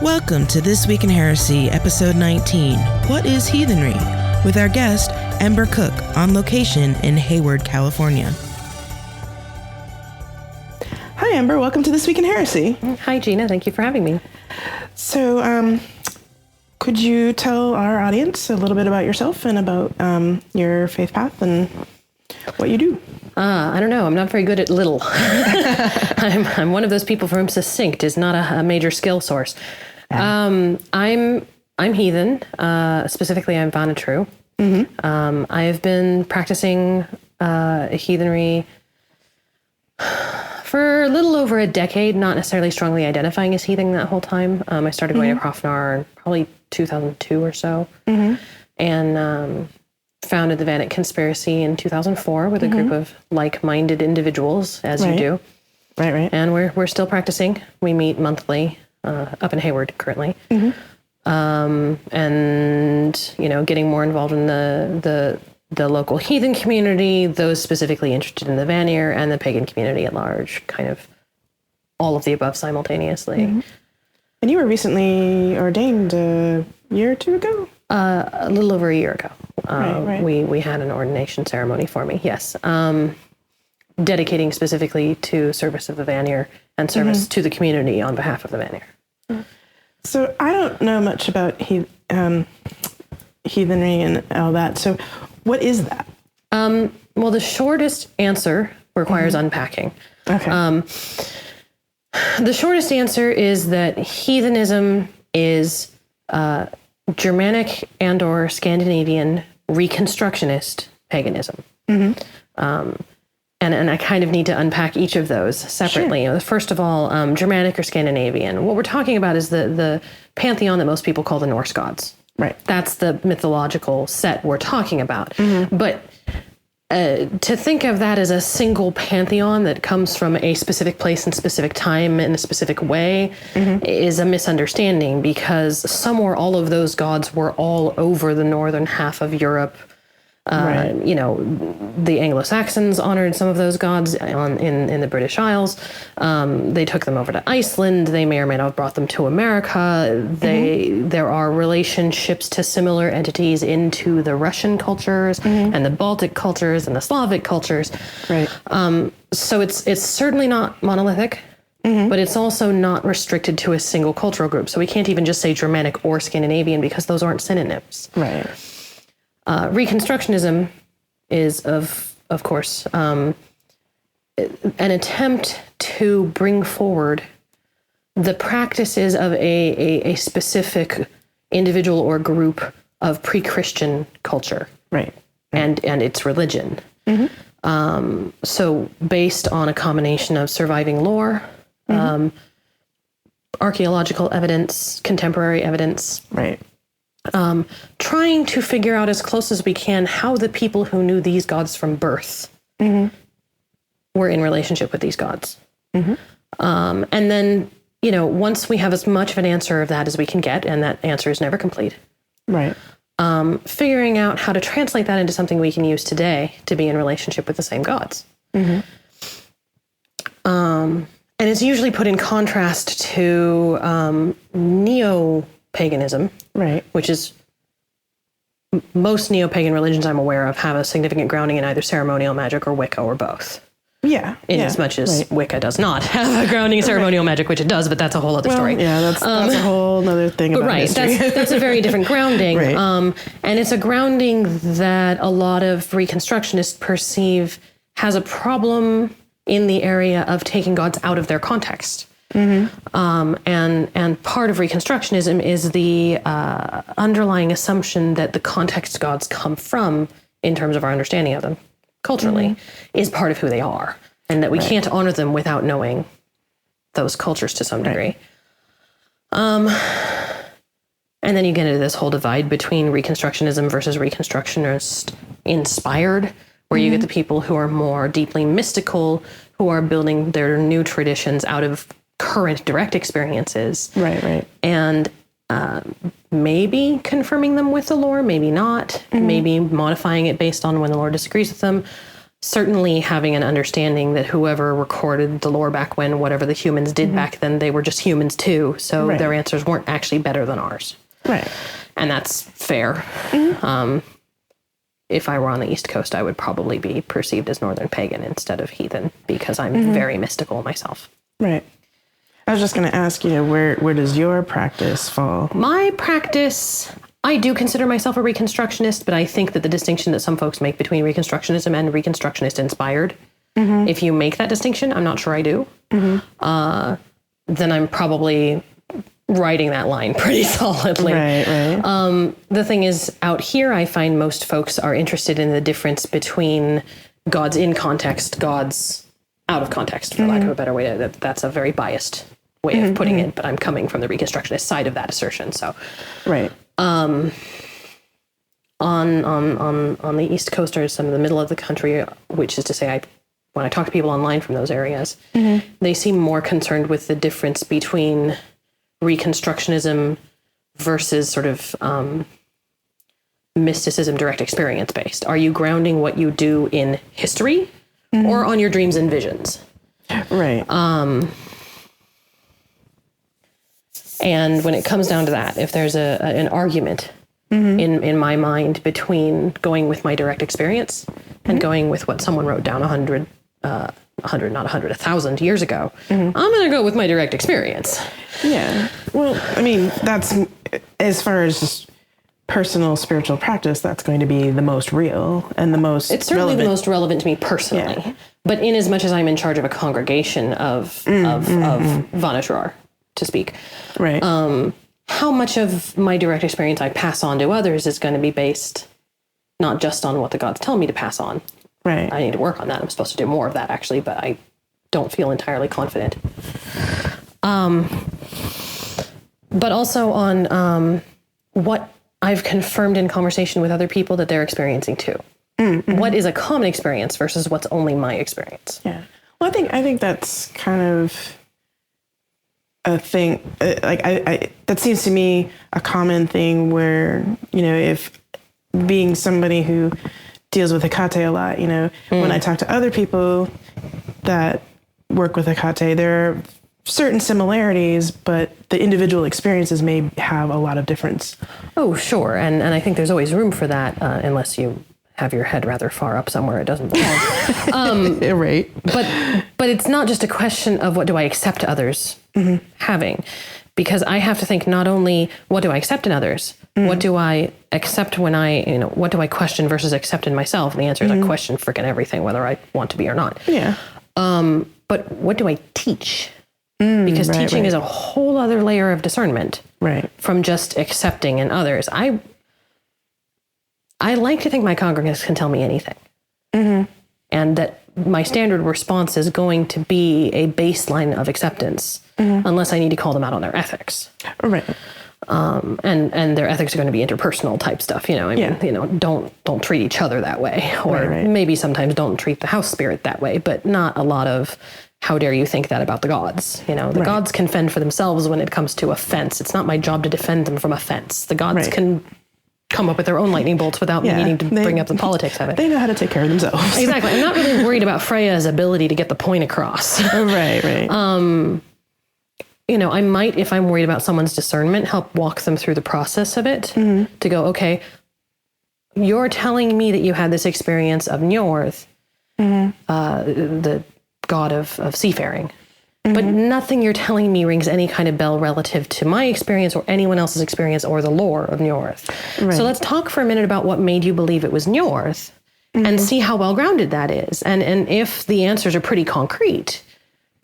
Welcome to This Week in Heresy, Episode 19, What is Heathenry? With our guest, Ember Cooke, on location in Hayward, California. Hi, Ember. Welcome to This Week in Heresy. Hi, Gina. Thank you for having me. So, could you tell our audience a little bit about yourself and about your faith path and what you do? I don't know. I'm not very good at little. I'm one of those people for whom succinct is not a major skill source. I'm heathen. Specifically, I'm Vanir. Mm-hmm. I've been practicing heathenry for a little over a decade, not necessarily strongly identifying as heathen that whole time. I started going to Hrafnar in probably 2002 or so, and founded the Vanic Conspiracy in 2004 with a group of like-minded individuals, as you do. Right. And we're still practicing. We meet monthly up in Hayward currently. And, you know, getting more involved in the local heathen community, those specifically interested in the Vanir, and the pagan community at large, kind of all of the above simultaneously. And you were recently ordained a year or two ago? A little over a year ago. Right. We had an ordination ceremony for me, yes. Dedicating specifically to service of the Vanir and service to the community on behalf of the Vanir. So I don't know much about heathenry and all that. So what is that? Well, the shortest answer requires unpacking. Okay. The shortest answer is that heathenism is Germanic and or Scandinavian reconstructionist paganism. And I kind of need to unpack each of those separately. Sure. First of all, Germanic or Scandinavian. What we're talking about is the pantheon that most people call the Norse gods. Right. That's the mythological set we're talking about. But to think of that as a single pantheon that comes from a specific place and specific time in a specific way is a misunderstanding, because somewhere all of those gods were all over the northern half of Europe. You know, the Anglo-Saxons honored some of those gods in the British Isles. They took them over to Iceland. They may or may not have brought them to America. There are relationships to similar entities into the Russian cultures and the Baltic cultures and the Slavic cultures. Right. So it's certainly not monolithic, but it's also not restricted to a single cultural group. So we can't even just say Germanic or Scandinavian, because those aren't synonyms. Right. Reconstructionism is, of course, an attempt to bring forward the practices of a specific individual or group of pre-Christian culture, right, and its religion. So based on a combination of surviving lore, archaeological evidence, contemporary evidence, right. Trying to figure out as close as we can how the people who knew these gods from birth were in relationship with these gods. And then, you know, once we have as much of an answer of that as we can get, and that answer is never complete, right? Figuring out how to translate that into something we can use today to be in relationship with the same gods. And it's usually put in contrast to neo-paganism, right? Which is most neo-pagan religions I'm aware of have a significant grounding in either ceremonial magic or Wicca, or both. Yeah. In as much as Wicca does not have a grounding in ceremonial magic, which it does, but that's a whole other story. Yeah, that's a whole other thing about history. That's a very different grounding. Right. And it's a grounding that a lot of Reconstructionists perceive has a problem in the area of taking gods out of their context. And part of Reconstructionism is the underlying assumption that the context gods come from, in terms of our understanding of them culturally, is part of who they are, and that we can't honor them without knowing those cultures to some degree. And then you get into this whole divide between Reconstructionism versus Reconstructionist inspired, where you get the people who are more deeply mystical, who are building their new traditions out of current direct experiences. Right. And maybe confirming them with the lore, maybe not, maybe modifying it based on when the Lord disagrees with them. certainly having an understanding that whoever recorded the lore back when, whatever the humans did back then, they were just humans too. So their answers weren't actually better than ours. Right. And that's fair. If I were on the East Coast, I would probably be perceived as Northern Pagan instead of Heathen because I'm very mystical myself. Right. I was just going to ask you, where does your practice fall? My practice, I do consider myself a Reconstructionist, but I think that the distinction that some folks make between Reconstructionism and Reconstructionist inspired, if you make that distinction, I'm not sure I do, then I'm probably writing that line pretty solidly. Right. The thing is, out here, I find most folks are interested in the difference between gods in context, gods out of context, for lack of a better way. That's a very biased way of putting it, but I'm coming from the Reconstructionist side of that assertion. So, right. On the East Coast or some of the middle of the country, which is to say, when I talk to people online from those areas, they seem more concerned with the difference between Reconstructionism versus sort of mysticism, direct experience based. Are you grounding what you do in history or on your dreams and visions? Right. And when it comes down to that, if there's an argument in my mind between going with my direct experience and going with what someone wrote down 1,000 years ago, I'm going to go with my direct experience. Yeah. Well, I mean, that's, as far as just personal spiritual practice, that's going to be the most real and the most It's certainly relevant. the most relevant to me personally. Yeah. But in as much as I'm in charge of a congregation of Vanir, to speak, right. How much of my direct experience I pass on to others is going to be based not just on what the gods tell me to pass on. Right. I need to work on that. I'm supposed to do more of that, actually, but I don't feel entirely confident. But also on what I've confirmed in conversation with other people that they're experiencing too. What is a common experience versus what's only my experience? Yeah. Well, I think that's kind of a thing. I that seems to me a common thing where, if being somebody who deals with Hecate a lot, when I talk to other people that work with Hecate, there are certain similarities, but the individual experiences may have a lot of difference. Oh, sure. And I think there's always room for that, unless you have your head rather far up somewhere it doesn't belong. Right. But it's not just a question of what do I accept others having, because I have to think not only what do I accept in others, what do I accept when what do I question versus accept in myself? And the answer is I question freaking everything, whether I want to be or not. Yeah. But what do I teach? Because teaching is a whole other layer of discernment from just accepting in others. I like to think my congregants can tell me anything. And that my standard response is going to be a baseline of acceptance, unless I need to call them out on their ethics. Right. And their ethics are going to be interpersonal type stuff. Don't treat each other that way, or maybe sometimes don't treat the house spirit that way, but not a lot of how dare you think that about the gods. The gods can fend for themselves when it comes to offense. It's not my job to defend them from offense. The gods can come up with their own lightning bolts without me needing to bring up the politics of it. They know how to take care of themselves. Exactly. I'm not really worried about Freya's ability to get the point across. Right. I might, if I'm worried about someone's discernment, help walk them through the process of it to go, okay, you're telling me that you had this experience of Njord, the god of seafaring, but nothing you're telling me rings any kind of bell relative to my experience or anyone else's experience or the lore of Njord. So let's talk for a minute about what made you believe it was Njord and see how well grounded that is. And if the answers are pretty concrete,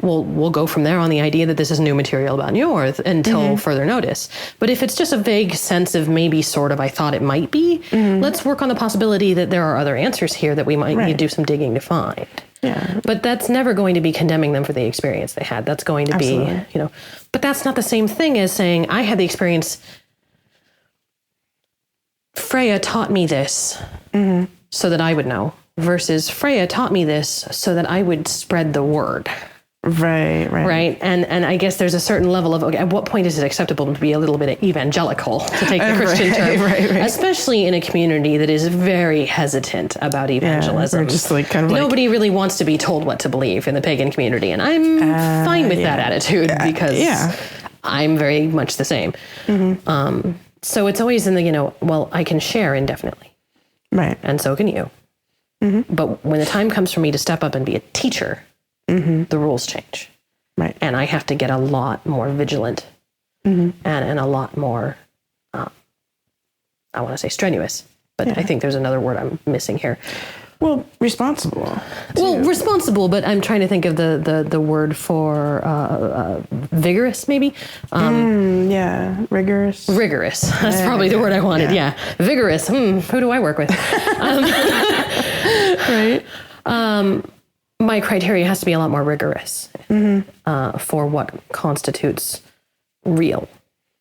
we'll go from there on the idea that this is new material about Njord until further notice. But if it's just a vague sense of maybe sort of I thought it might be, let's work on the possibility that there are other answers here that we might need to do some digging to find. Yeah. But that's never going to be condemning them for the experience they had. That's going to be, but that's not the same thing as saying I had the experience. Freya taught me this so that I would know, versus Freya taught me this so that I would spread the word. Right. And I guess there's a certain level of, okay, at what point is it acceptable to be a little bit evangelical, to take the Christian term, especially in a community that is very hesitant about evangelism. Or just like kind of nobody really wants to be told what to believe in the pagan community. And I'm fine with that attitude because I'm very much the same. So it's always in the, well, I can share indefinitely. Right. And so can you. But when the time comes for me to step up and be a teacher, the rules change. Right. And I have to get a lot more vigilant and a lot more, I want to say strenuous, but I think there's another word I'm missing here. Well, responsible. Well, responsible, but I'm trying to think of the word for vigorous, maybe. Rigorous. Rigorous. That's probably the word I wanted. Yeah. Vigorous. Who do I work with? Right. My criteria has to be a lot more rigorous for what constitutes real.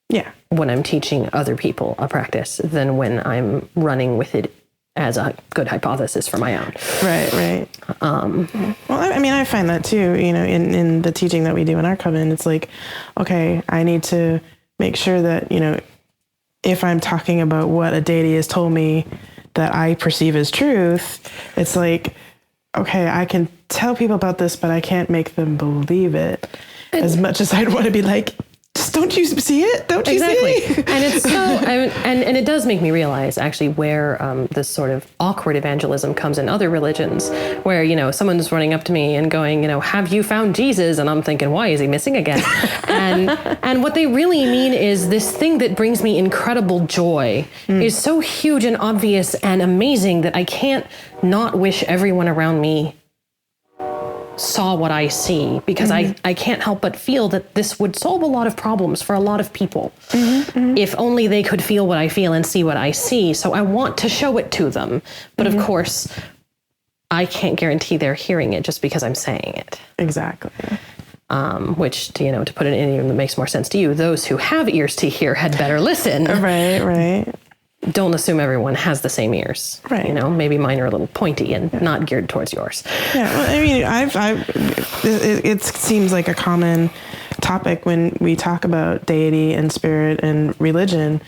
Yeah. When I'm teaching other people a practice than when I'm running with it as a good hypothesis for my own. Right. Well, I mean, I find that too, in the teaching that we do in our coven, it's like, okay, I need to make sure that, if I'm talking about what a deity has told me that I perceive as truth, it's like, okay, I can tell people about this, but I can't make them believe it as much as I'd want to be like, just don't you see it? Don't you see? And it's so, and it does make me realize actually where this sort of awkward evangelism comes in other religions, where, someone's running up to me and going, have you found Jesus? And I'm thinking, why is he missing again? and what they really mean is this thing that brings me incredible joy is so huge and obvious and amazing that I can't not wish everyone around me saw what I see, because I can't help but feel that this would solve a lot of problems for a lot of people if only they could feel what I feel and see what I see. So I want to show it to them. But of course, I can't guarantee they're hearing it just because I'm saying it. Exactly. Which, to put it in anything that makes more sense to you, those who have ears to hear had better listen. Right. Don't assume everyone has the same ears. Right. Maybe mine are a little pointy and not geared towards yours. Yeah. Well, I mean, it seems like a common topic when we talk about deity and spirit and religion,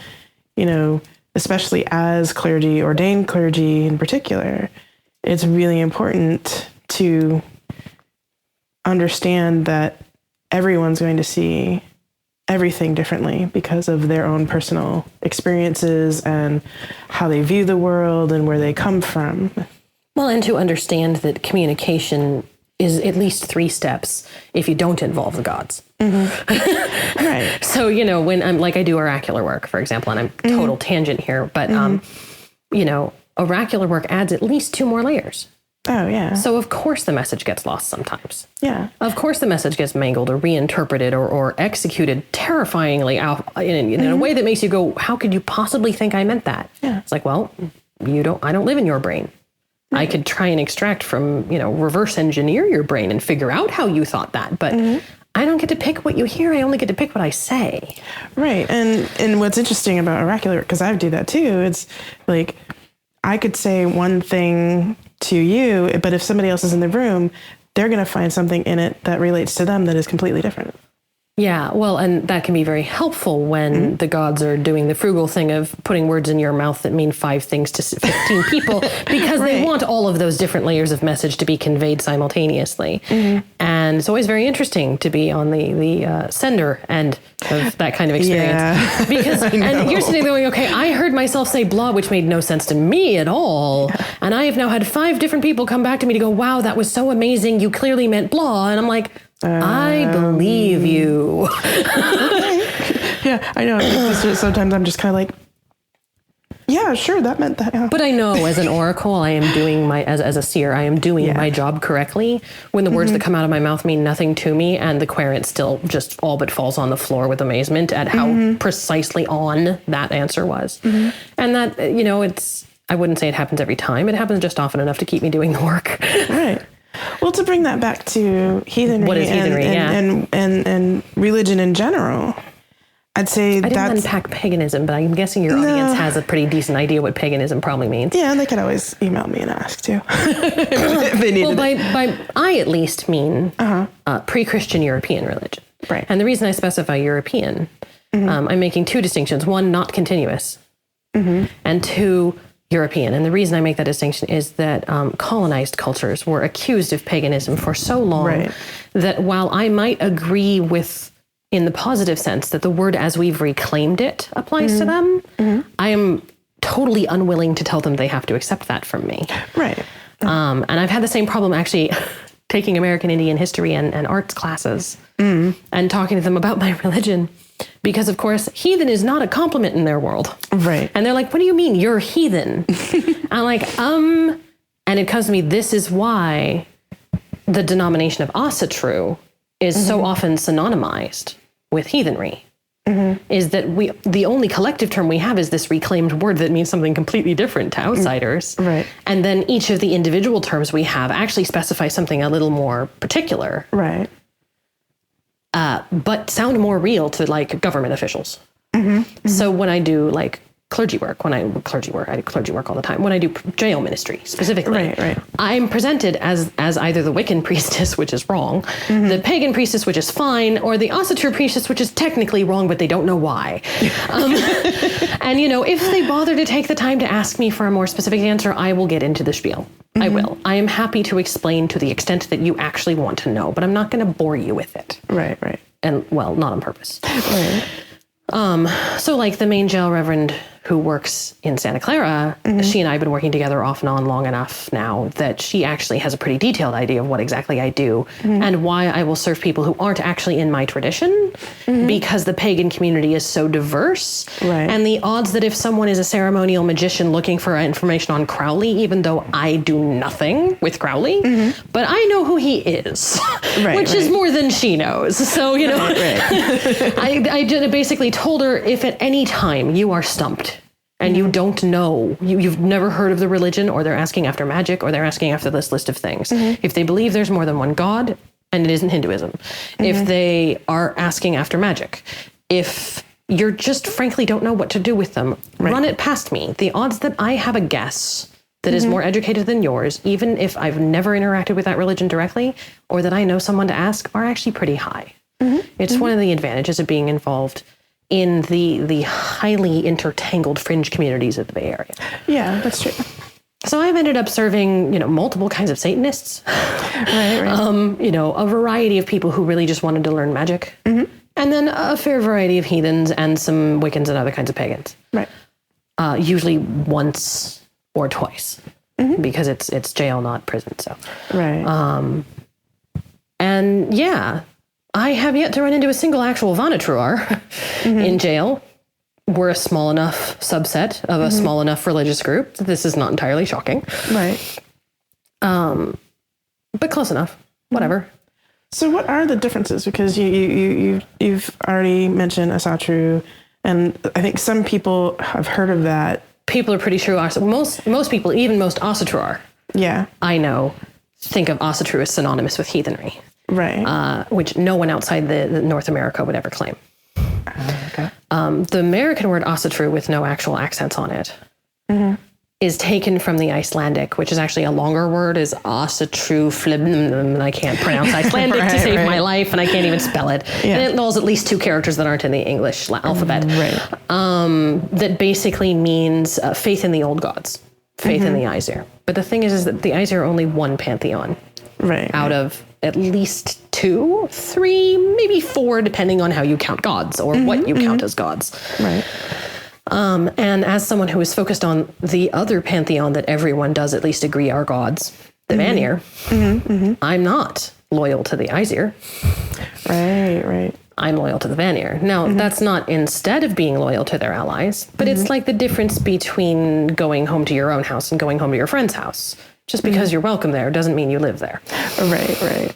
especially as clergy, ordained clergy in particular. It's really important to understand that everyone's going to see everything differently because of their own personal experiences and how they view the world and where they come from. Well, and to understand that communication is at least 3 steps if you don't involve the gods. Right. So, when I'm I do oracular work, for example, and I'm total tangent here, but, oracular work adds at least 2 more layers. Oh, yeah. So, of course, the message gets lost sometimes. Yeah. Of course, the message gets mangled or reinterpreted or executed terrifyingly out in a way that makes you go, how could you possibly think I meant that? Yeah. It's like, well, I don't live in your brain. Right. I could try and extract from, reverse engineer your brain and figure out how you thought that. But I don't get to pick what you hear. I only get to pick what I say. Right. And what's interesting about oracular, because I do that too, it's like I could say one thing to you, but if somebody else is in the room, they're going to find something in it that relates to them that is completely different. Yeah, well, and that can be very helpful when the gods are doing the frugal thing of putting words in your mouth that mean 5 things to 15 people, because they want all of those different layers of message to be conveyed simultaneously. And it's always very interesting to be on the sender end of that kind of experience. Yeah. Because and you're sitting there going, okay, I heard myself say blah, which made no sense to me at all. Yeah. And I have now had 5 different people come back to me to go, wow, that was so amazing. You clearly meant blah. And I'm like, I believe you. Yeah, I know. Sometimes I'm just kind of like, yeah, sure, that meant that. Yeah. But I know as an oracle, I am doing as a seer, I am doing my job correctly when the words that come out of my mouth mean nothing to me, and the querent still just all but falls on the floor with amazement at how precisely on that answer was. And that, I wouldn't say it happens every time. It happens just often enough to keep me doing the work. Right. Well, to bring that back to heathenry, what is heathenry? and religion in general, I'd say I didn't unpack paganism, but I'm guessing your audience has a pretty decent idea what paganism probably means. Yeah, and they could always email me and ask too. If they needed by I at least mean pre-Christian European religion. Right. And the reason I specify European, I'm making two distinctions. One, not continuous, and two, European. And the reason I make that distinction is that colonized cultures were accused of paganism for so long that while I might agree with, in the positive sense, that the word as we've reclaimed it applies to them, I am totally unwilling to tell them they have to accept that from me. Right. And I've had the same problem actually taking American Indian history and arts classes and talking to them about my religion. Because, of course, heathen is not a compliment in their world. Right. And they're like, what do you mean you're heathen? I'm like, and it comes to me, this is why the denomination of aSeidhkona is so often synonymized with heathenry. Is that the only collective term we have is this reclaimed word that means something completely different to outsiders. Right. And then each of the individual terms we have actually specify something a little more particular. Right. But sound more real to like government officials. So when I do like clergy work, I do clergy work all the time. When I do jail ministry specifically, I'm presented as either the Wiccan priestess, which is wrong, the pagan priestess, which is fine, or the aSeidhkona priestess, which is technically wrong, but they don't know why. And if they bother to take the time to ask me for a more specific answer, I will get into the spiel. I will. I am happy to explain to the extent that you actually want to know, but I'm not going to bore you with it. Right. And well, not on purpose. Right. So like the main jail reverend who works in Santa Clara, she and I have been working together off and on long enough now that she actually has a pretty detailed idea of what exactly I do and why I will serve people who aren't actually in my tradition because the pagan community is so diverse. Right. And the odds that if someone is a ceremonial magician looking for information on Crowley, even though I do nothing with Crowley, but I know who he is, which is more than she knows. So, I basically told her if at any time you are stumped, and you don't know, you've never heard of the religion, or they're asking after magic, or they're asking after this list of things. If they believe there's more than one God, and it isn't Hinduism, if they are asking after magic, if you're just frankly don't know what to do with them, run it past me. The odds that I have a guess that is more educated than yours, even if I've never interacted with that religion directly, or that I know someone to ask, are actually pretty high. It's one of the advantages of being involved in the highly intertangled fringe communities of the Bay Area. Yeah, that's true. So I've ended up serving, multiple kinds of Satanists. Right. A variety of people who really just wanted to learn magic. And then a fair variety of heathens and some Wiccans and other kinds of pagans. Right. Usually once or twice because it's jail, not prison. So. Right. And yeah, I have yet to run into a single actual Vanitruar in jail. We're a small enough subset of a small enough religious group that this is not entirely shocking. Right. But close enough. Whatever. So what are the differences? Because you've already mentioned aSeidhkona, and I think some people have heard of that. People are pretty sure. Most people, even most aSeidhkona, I know, think of aSeidhkona as synonymous with heathenry. Right. Which no one outside the North America would ever claim. Okay. The American word aSeidhkona with no actual accents on it is taken from the Icelandic, which is actually a longer word, is aSeidhkona, and I can't pronounce Icelandic to save my life, and I can't even spell it. And it involves at least two characters that aren't in the English alphabet. That basically means faith in the old gods, faith in the Aesir. But the thing is that the Aesir are only one pantheon out of at least 2, 3, maybe 4, depending on how you count gods or what you count as gods. Right. And as someone who is focused on the other pantheon that everyone does at least agree are gods, the Vanir, I'm not loyal to the Aesir. Right. I'm loyal to the Vanir. Now, that's not instead of being loyal to their allies, but it's like the difference between going home to your own house and going home to your friend's house. Just because you're welcome there doesn't mean you live there. Right.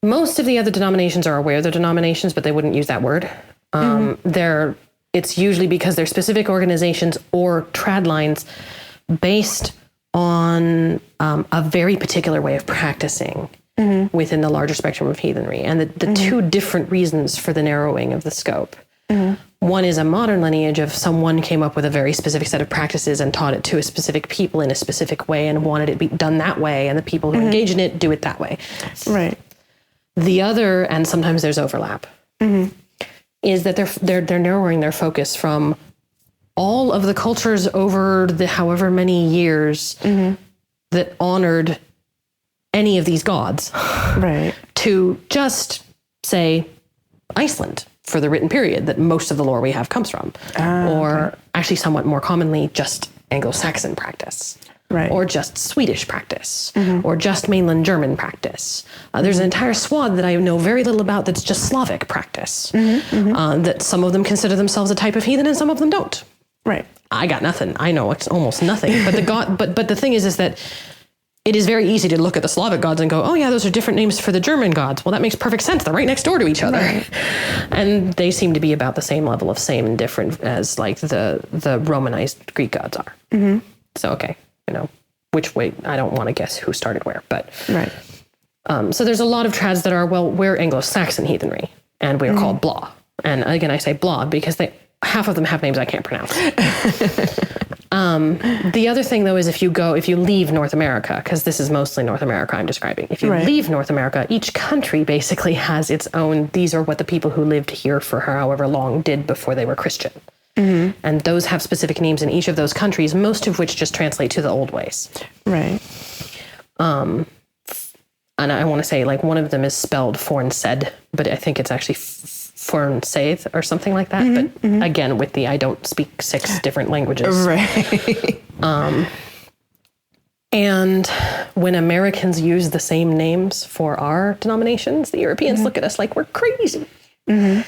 Most of the other denominations are aware they're denominations, but they wouldn't use that word. It's usually because they're specific organizations or trad lines based on a very particular way of practicing within the larger spectrum of heathenry. And the two different reasons for the narrowing of the scope. One is a modern lineage of someone came up with a very specific set of practices and taught it to a specific people in a specific way and wanted it be done that way, and the people who engage in it do it that way. Right. The other, and sometimes there's overlap, is that they're narrowing their focus from all of the cultures over the however many years that honored any of these gods, Right. to just say Iceland for the written period that most of the lore we have comes from, or actually somewhat more commonly just Anglo-Saxon practice, Right. or just Swedish practice, or just mainland German practice. There's an entire swath that I know very little about that's just Slavic practice, that some of them consider themselves a type of heathen and some of them don't. Right. I got nothing. I know it's almost nothing. But the thing is that it is very easy to look at the Slavic gods and go, oh yeah, those are different names for the German gods. Well, that makes perfect sense. They're right next door to each other. Right. And they seem to be about the same level of same and different as like the Romanized Greek gods are. So, okay, which way, I don't want to guess who started where, but. Right. So there's a lot of trads that are, well, we're Anglo-Saxon heathenry and we are called blah. And again, I say blah because half of them have names I can't pronounce. The other thing, though, is if you leave North America, because this is mostly North America I'm describing. If you leave North America, each country basically has its own, these are what the people who lived here for however long did before they were Christian. And those have specific names in each of those countries, most of which just translate to the old ways. Right. And I want to say, like, one of them is spelled Fornsaid, but I think it's actually Fornsaith or something like that. But again, with the I don't speak 6 different languages. Right. And when Americans use the same names for our denominations, the Europeans look at us like we're crazy. And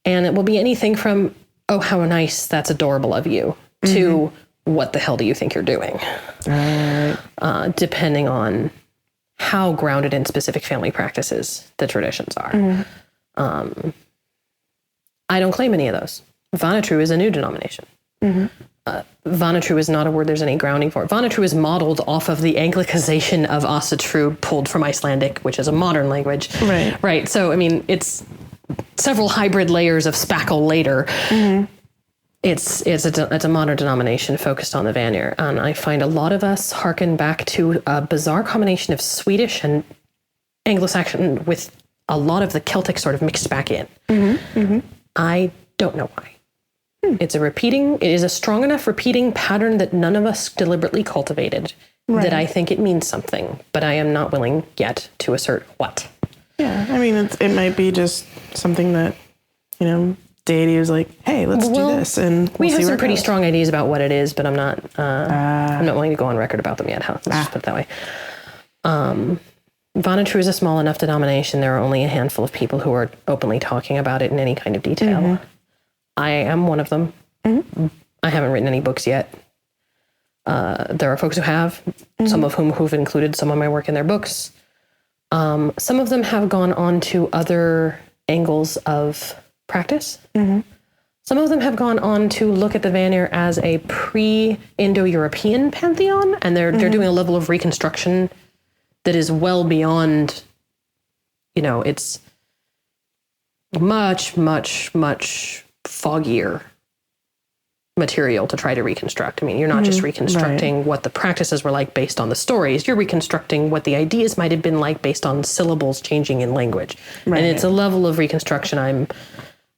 it will be anything from, oh, how nice, that's adorable of you, to what the hell do you think you're doing? Depending on how grounded in specific family practices the traditions are. I don't claim any of those. Vanitru is a new denomination. Vanitru is not a word there's any grounding for. Vanitru is modeled off of the Anglicization of aSeidhkona pulled from Icelandic, which is a modern language. Right. So, I mean, it's several hybrid layers of spackle later. It's a modern denomination focused on the Vanir. And I find a lot of us hearken back to a bizarre combination of Swedish and Anglo-Saxon with a lot of the Celtic sort of mixed back in. I don't know why. It is a strong enough repeating pattern that none of us deliberately cultivated that I think it means something, but I am not willing yet to assert what. Yeah, I mean, it might be just something that, deity was like, hey, let's do this, and we have some pretty strong ideas about what it is, but I'm not willing to go on record about them yet. Let's just put it that way. Vanitru is a small enough denomination. There are only a handful of people who are openly talking about it in any kind of detail. I am one of them. I haven't written any books yet. There are folks who have, some of whom who've included some of my work in their books. Some of them have gone on to other angles of practice. Some of them have gone on to look at the Vanir as a pre-Indo-European pantheon, and they're doing a level of reconstruction that is well beyond, it's much, much, much foggier material to try to reconstruct. I mean, you're not just reconstructing what the practices were like based on the stories. You're reconstructing what the ideas might have been like based on syllables changing in language. And it's a level of reconstruction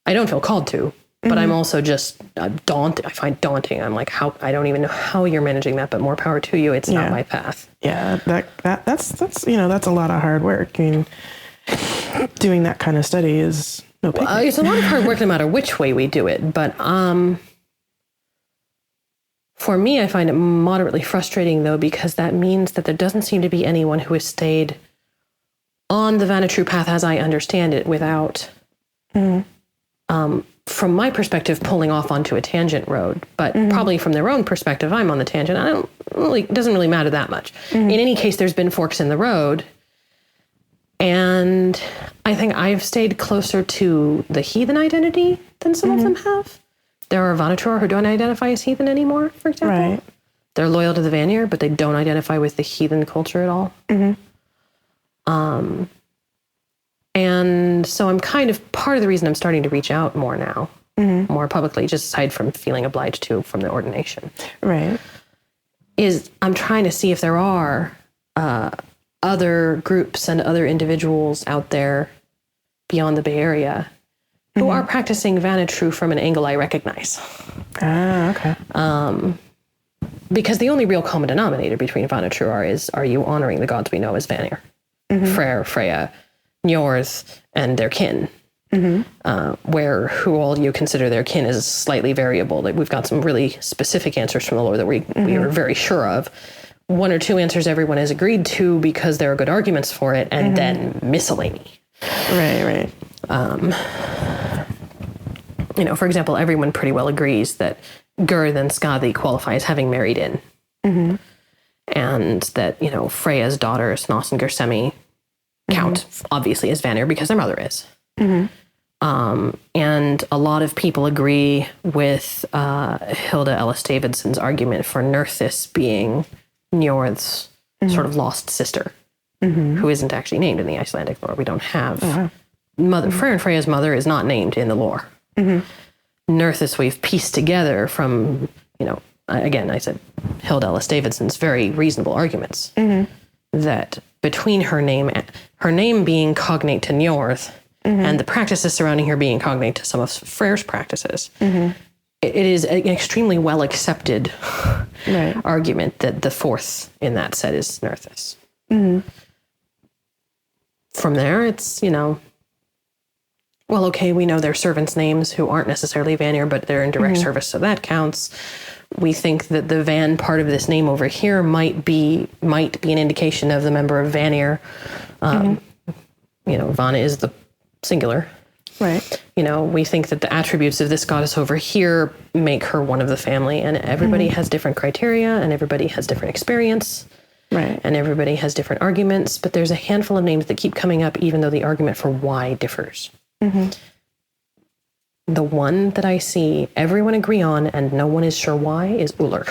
I don't feel called to, but I'm also just daunted. I find daunting. I'm like, I don't even know how you're managing that, but more power to you. It's not my path. Yeah, that's that's a lot of hard work. I mean, doing that kind of study is no picnic. It's a lot of hard work no matter which way we do it, but for me, I find it moderately frustrating, though, because that means that there doesn't seem to be anyone who has stayed on the Vanitru path as I understand it without, from my perspective, pulling off onto a tangent road. But probably from their own perspective, I'm on the tangent. It doesn't really matter that much. In any case, there's been forks in the road. And I think I've stayed closer to the heathen identity than some of them have. There are Vanitru who don't identify as heathen anymore, for example. They're loyal to the Vanir, but they don't identify with the heathen culture at all. And so I'm kind of, part of the reason I'm starting to reach out more now, more publicly, just aside from feeling obliged to from the ordination. Right. Is I'm trying to see if there are other groups and other individuals out there beyond the Bay Area who are practicing Vanitru from an angle I recognize. Ah, okay. Because the only real common denominator between Vanitru are you honoring the gods we know as Vanir, Freyr, Freya, Njord, and their kin. Where who all you consider their kin is slightly variable. Like, we've got some really specific answers from the lore that we are very sure of. One or two answers everyone has agreed to because there are good arguments for it, and then miscellany. Right. For example, everyone pretty well agrees that Gurd and Skadi qualify as having married in. And that, Freya's daughters, Snoss and Gersemi, count, obviously, as Vanir because their mother is. And a lot of people agree with Hilda Ellis Davidson's argument for Nerthis being Njord's sort of lost sister, who isn't actually named in the Icelandic lore. We don't have mother. Freyr and Freya's mother is not named in the lore. Nerthis we've pieced together from, again, I said Hilda Ellis Davidson's very reasonable arguments that between her name being cognate to Njord, and the practices surrounding her being cognate to some of Freyr's practices, it is an extremely well accepted argument that the fourth in that set is Nerthis. From there, it's, well, okay, we know their servants' names who aren't necessarily Vanir, but they're in direct service, so that counts. We think that the Van part of this name over here might be an indication of the member of Vanir. Vana is the singular. Right. We think that the attributes of this goddess over here make her one of the family, and everybody has different criteria, and everybody has different experience. Right. And everybody has different arguments, but there's a handful of names that keep coming up, even though the argument for why differs. The one that I see everyone agree on, and no one is sure why, is Ullr.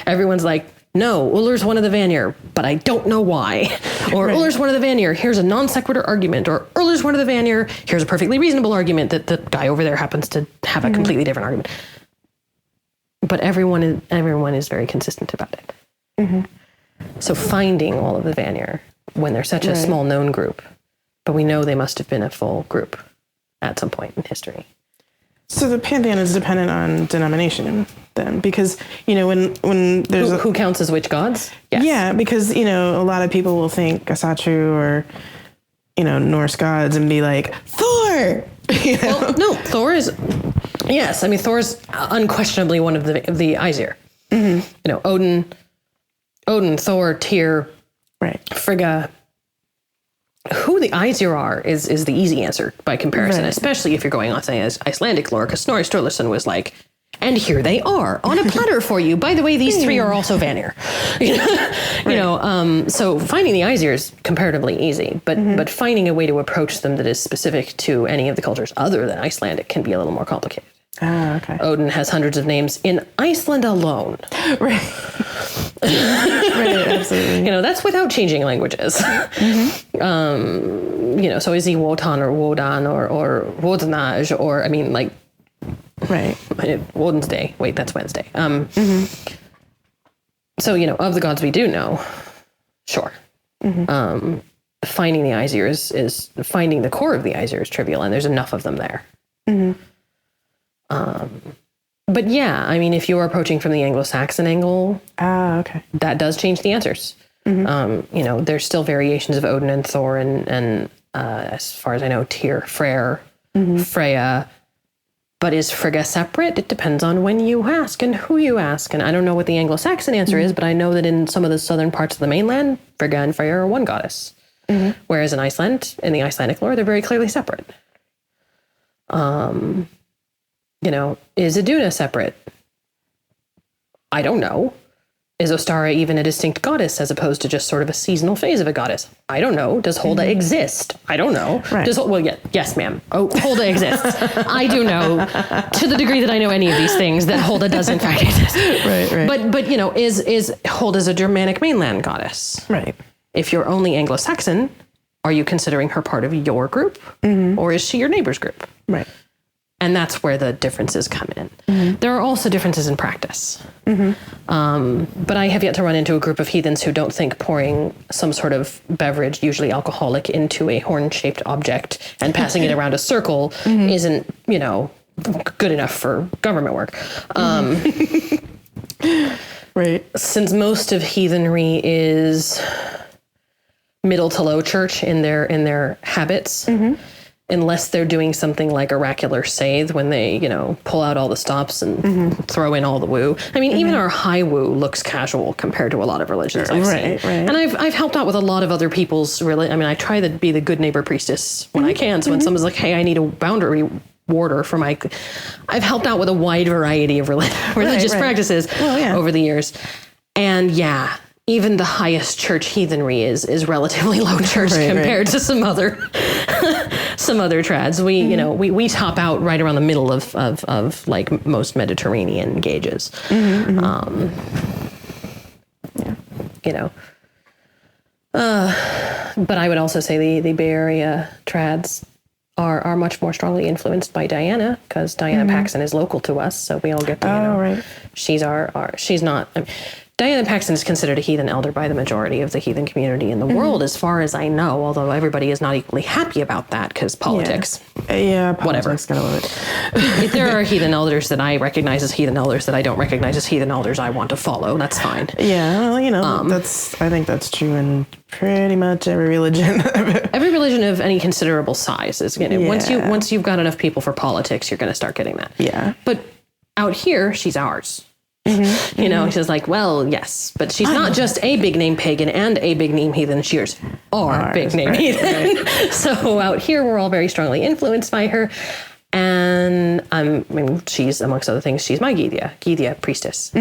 Everyone's like, no, Ullr's one of the Vanir, but I don't know why. Or Ullr's one of the Vanir, here's a non sequitur argument. Or Ullr's one of the Vanir, here's a perfectly reasonable argument that the guy over there happens to have a completely different argument. But everyone is very consistent about it. So finding all of the Vanir, when they're such a small known group, but we know they must have been a full group at some point in history. So the Pantheon is dependent on denomination then, because, when there's... Who counts as which gods? Yes. Yeah, because, a lot of people will think Asatru or, Norse gods and be like, Thor! Well, no, Thor is... Yes, I mean, Thor's unquestionably one of the Aesir. Odin, Thor, Tyr, Frigga. Who the Aesir are is the easy answer by comparison, especially if you're going on, say, as Icelandic lore, because Snorri Sturluson was like, and here they are on a platter for you. By the way, these three are also Vanir. So finding the Aesir is comparatively easy, but finding a way to approach them that is specific to any of the cultures other than Icelandic can be a little more complicated. Ah, okay. Odin has hundreds of names in Iceland alone. Right, absolutely. That's without changing languages. So is he Wotan or Wodan or Wodanaj or, Woden's Day. Wait, that's Wednesday. So, of the gods we do know, sure. Finding the Aesir is finding the core of the Aesir is trivial, and there's enough of them there. But yeah, if you're approaching from the Anglo-Saxon angle, that does change the answers. There's still variations of Odin and Thor and as far as I know, Tyr, Freyr, Freya. But is Frigga separate? It depends on when you ask and who you ask. And I don't know what the Anglo-Saxon answer is, but I know that in some of the southern parts of the mainland, Frigga and Freyr are one goddess. Whereas in Iceland, in the Icelandic lore, they're very clearly separate. Is Iduna separate? I don't know. Is Ostara even a distinct goddess as opposed to just sort of a seasonal phase of a goddess? I don't know. Does Holda exist? I don't know. Right. Yes, ma'am. Oh, Holda exists. I do know, to the degree that I know any of these things, that Holda does in fact exist. Right. But is Holda's a Germanic mainland goddess? Right. If you're only Anglo-Saxon, are you considering her part of your group? Or is she your neighbor's group? Right. And that's where the differences come in. There are also differences in practice. But I have yet to run into a group of heathens who don't think pouring some sort of beverage, usually alcoholic, into a horn-shaped object and passing it around a circle isn't, good enough for government work. Right. Since most of heathenry is middle to low church in their habits, unless they're doing something like oracular seidh, when they, pull out all the stops and throw in all the woo. I mean, even our high woo looks casual compared to a lot of religions I've seen. Right. And I've helped out with a lot of other people's I try to be the good neighbor priestess when I can. So when someone's like, hey, I need a boundary warder for my... I've helped out with a wide variety of religious practices over the years. And even the highest church heathenry is relatively low church compared to some other trads. We top out right around the middle of like most Mediterranean gauges. But I would also say the Bay Area trads are much more strongly influenced by Diana, because Diana Paxson is local to us, so we all get to, she's she's not... Diana Paxson is considered a heathen elder by the majority of the heathen community in the world, as far as I know, although everybody is not equally happy about that because politics. Politics, gotta love it. If there are heathen elders that I recognize as heathen elders that I don't recognize as heathen elders I want to follow, that's fine. Yeah, well, I think that's true in pretty much every religion. Every religion of any considerable size is once you've got enough people for politics, you're going to start getting that. Yeah. But out here, she's ours. She's like, well, yes, but she's not just a big name pagan and a big name heathen. She's our big name heathen. So out here, we're all very strongly influenced by her. And she's, amongst other things, she's my Gythia priestess.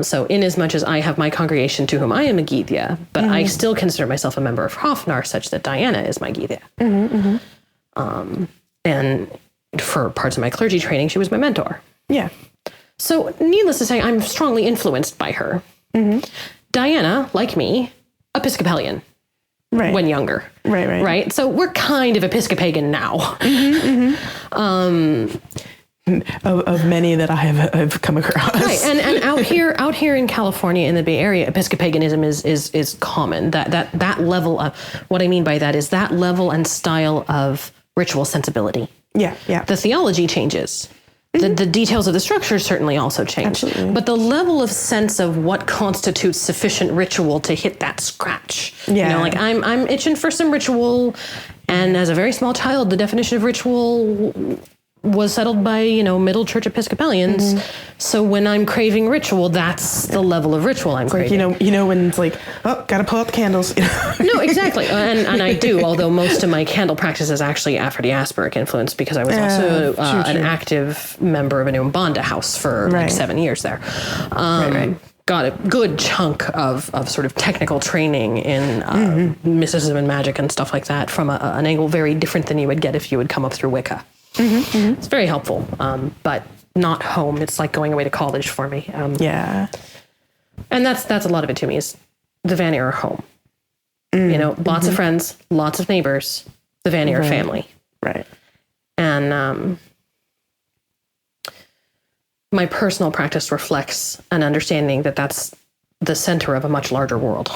So in as much as I have my congregation to whom I am a Gythia, but I still consider myself a member of Hrafnar, such that Diana is my Gythia. And for parts of my clergy training, she was my mentor. Yeah. So needless to say, I'm strongly influenced by her. Diana, like me, Episcopalian. When younger. Right. So we're kind of Episcopagan now. Of many that I've come across. Right. And out here in California, in the Bay Area, Episcopaganism is common. That level of, what I mean by that is that level and style of ritual sensibility. Yeah. The theology changes. The details of the structure certainly also change. Absolutely. But the level of sense of what constitutes sufficient ritual to hit that scratch. Yeah. I'm itching for some ritual, and as a very small child, the definition of ritual was settled by, middle church Episcopalians. So when I'm craving ritual, that's the level of ritual I'm craving. When it's like, oh, gotta pull out the candles. No, exactly. And I do, although most of my candle practice is actually Afro-diasporic influence, because I was also an active member of an Umbanda house for 7 years there. Got a good chunk of sort of technical training in mysticism and magic and stuff like that from an angle very different than you would get if you would come up through Wicca. It's very helpful, but not home. It's like going away to college for me. And that's a lot of it to me, is the Vanir are home. Lots of friends, lots of neighbors, the Vanir family. Right. And my personal practice reflects an understanding that that's the center of a much larger world.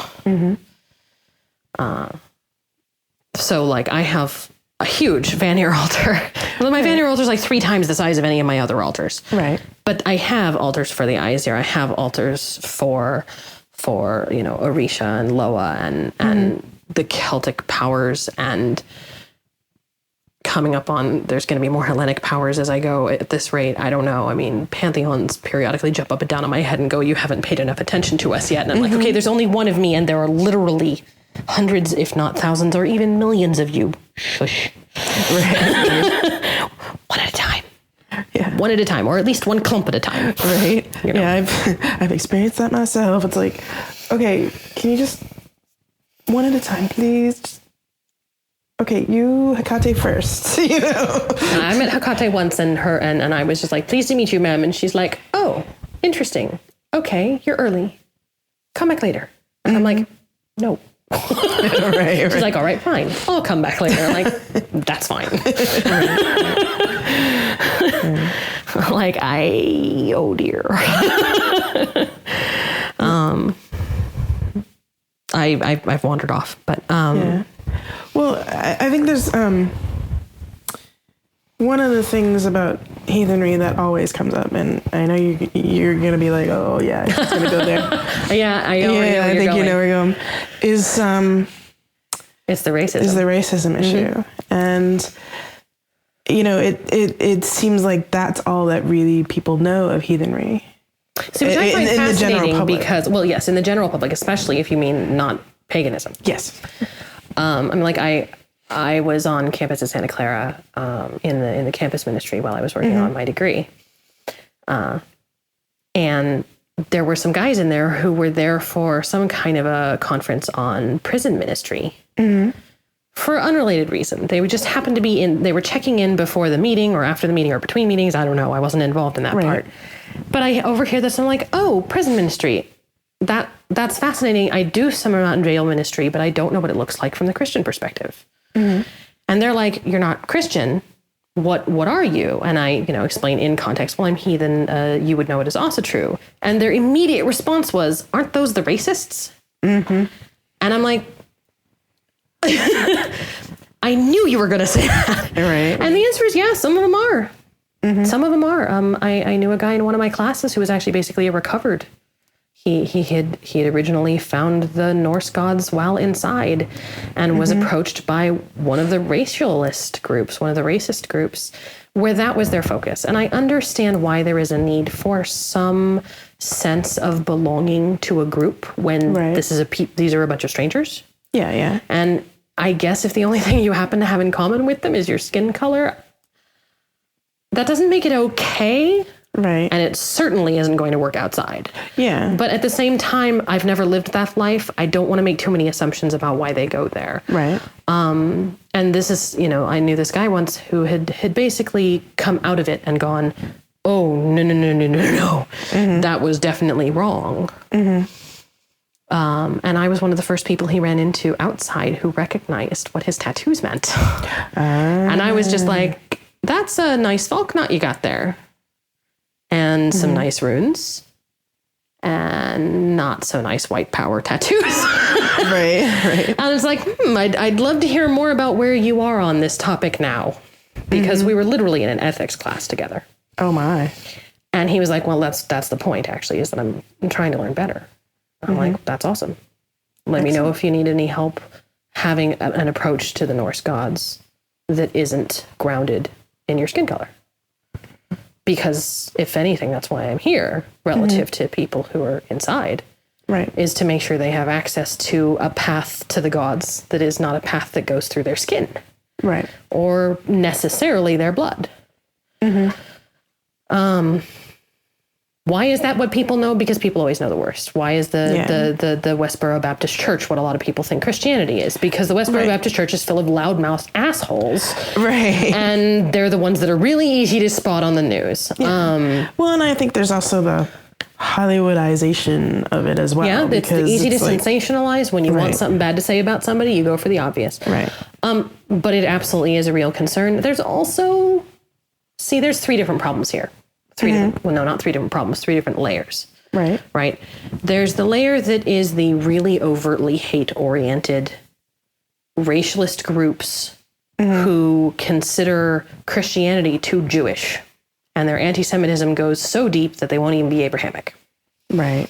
So I have a huge Vanir altar. Well, my Vanir altar is like 3 times the size of any of my other altars. Right. But I have altars for the aSeidhkona. I have altars for Orisha and Loa and the Celtic powers, and coming up on, there's going to be more Hellenic powers as I go at this rate. I don't know. I mean, pantheons periodically jump up and down on my head and go, you haven't paid enough attention to us yet. And I'm like, okay, there's only one of me, and there are literally hundreds, if not thousands, or even millions of you. Shush. One at a time. Yeah. One at a time, or at least one clump at a time. Right. Yeah, I've experienced that myself. It's like, okay, can you just one at a time, please? Okay, you Hecate first. I met Hecate once, and I was just like, pleased to meet you, ma'am. And she's like, oh, interesting. Okay, you're early. Come back later. And I'm like, no. Right. She's like, all right, fine. I'll come back later. I'm like, that's fine. Like, oh dear. I've wandered off, but yeah. Well, I think there's one of the things about heathenry that always comes up, and I know you're gonna be like, oh yeah, it's gonna go there. Yeah, I think you know where you're going. Is it's the racism. Is the racism issue, and you know, it seems like that's all that really people know of heathenry. So which I find in the general public. Because, well, yes, in the general public, especially if you mean not paganism. Yes. I mean, like I was on campus at Santa Clara in the campus ministry while I was working on my degree, and there were some guys in there who were there for some kind of a conference on prison ministry. For unrelated reason. They would just happen to be they were checking in before the meeting or after the meeting or between meetings. I don't know. I wasn't involved in that part. But I overhear this and I'm like, oh, prison ministry. That's fascinating. I do some amount in jail ministry, but I don't know what it looks like from the Christian perspective. And they're like, you're not Christian. What are you? And I, explain in context, well, I'm heathen. You would know it is also true. And their immediate response was, aren't those the racists? And I'm like, I knew you were going to say that. Right. And the answer is, yeah, some of them are. Some of them are. I knew a guy in one of my classes who was actually basically a recovered. He had originally found the Norse gods while inside and was approached by one of the racist groups, where that was their focus. And I understand why there is a need for some sense of belonging to a group when these are a bunch of strangers. Yeah. And I guess if the only thing you happen to have in common with them is your skin color, that doesn't make it okay. Right. And it certainly isn't going to work outside. Yeah. But at the same time, I've never lived that life. I don't want to make too many assumptions about why they go there. Right. And this is, I knew this guy once who had basically come out of it and gone, oh, no. That was definitely wrong. And I was one of the first people he ran into outside who recognized what his tattoos meant. And I was just like, that's a nice falk knot you got there. And some nice runes. And not so nice white power tattoos. Right. And it's like, I'd love to hear more about where you are on this topic now. Because we were literally in an ethics class together. Oh my. And he was like, well, that's the point, actually, is that I'm trying to learn better. I'm like, that's awesome. Let me know if you need any help having an approach to the Norse gods that isn't grounded in your skin color. Because if anything, that's why I'm here relative to people who are inside. Right. Is to make sure they have access to a path to the gods that is not a path that goes through their skin. Right. Or necessarily their blood. Why is that what people know? Because people always know the worst. Why is the Westboro Baptist Church what a lot of people think Christianity is? Because the Westboro Baptist Church is full of loudmouth assholes. Right. And they're the ones that are really easy to spot on the news. Yeah. Well, and I think there's also the Hollywoodization of it as well. Yeah, it's easy to sensationalize. When you want something bad to say about somebody, you go for the obvious. Right. But it absolutely is a real concern. There's also, there's three different problems here. Not three different problems, three different layers. Right. There's the layer that is the really overtly hate-oriented racialist groups who consider Christianity too Jewish. And their anti-Semitism goes so deep that they won't even be Abrahamic. Right.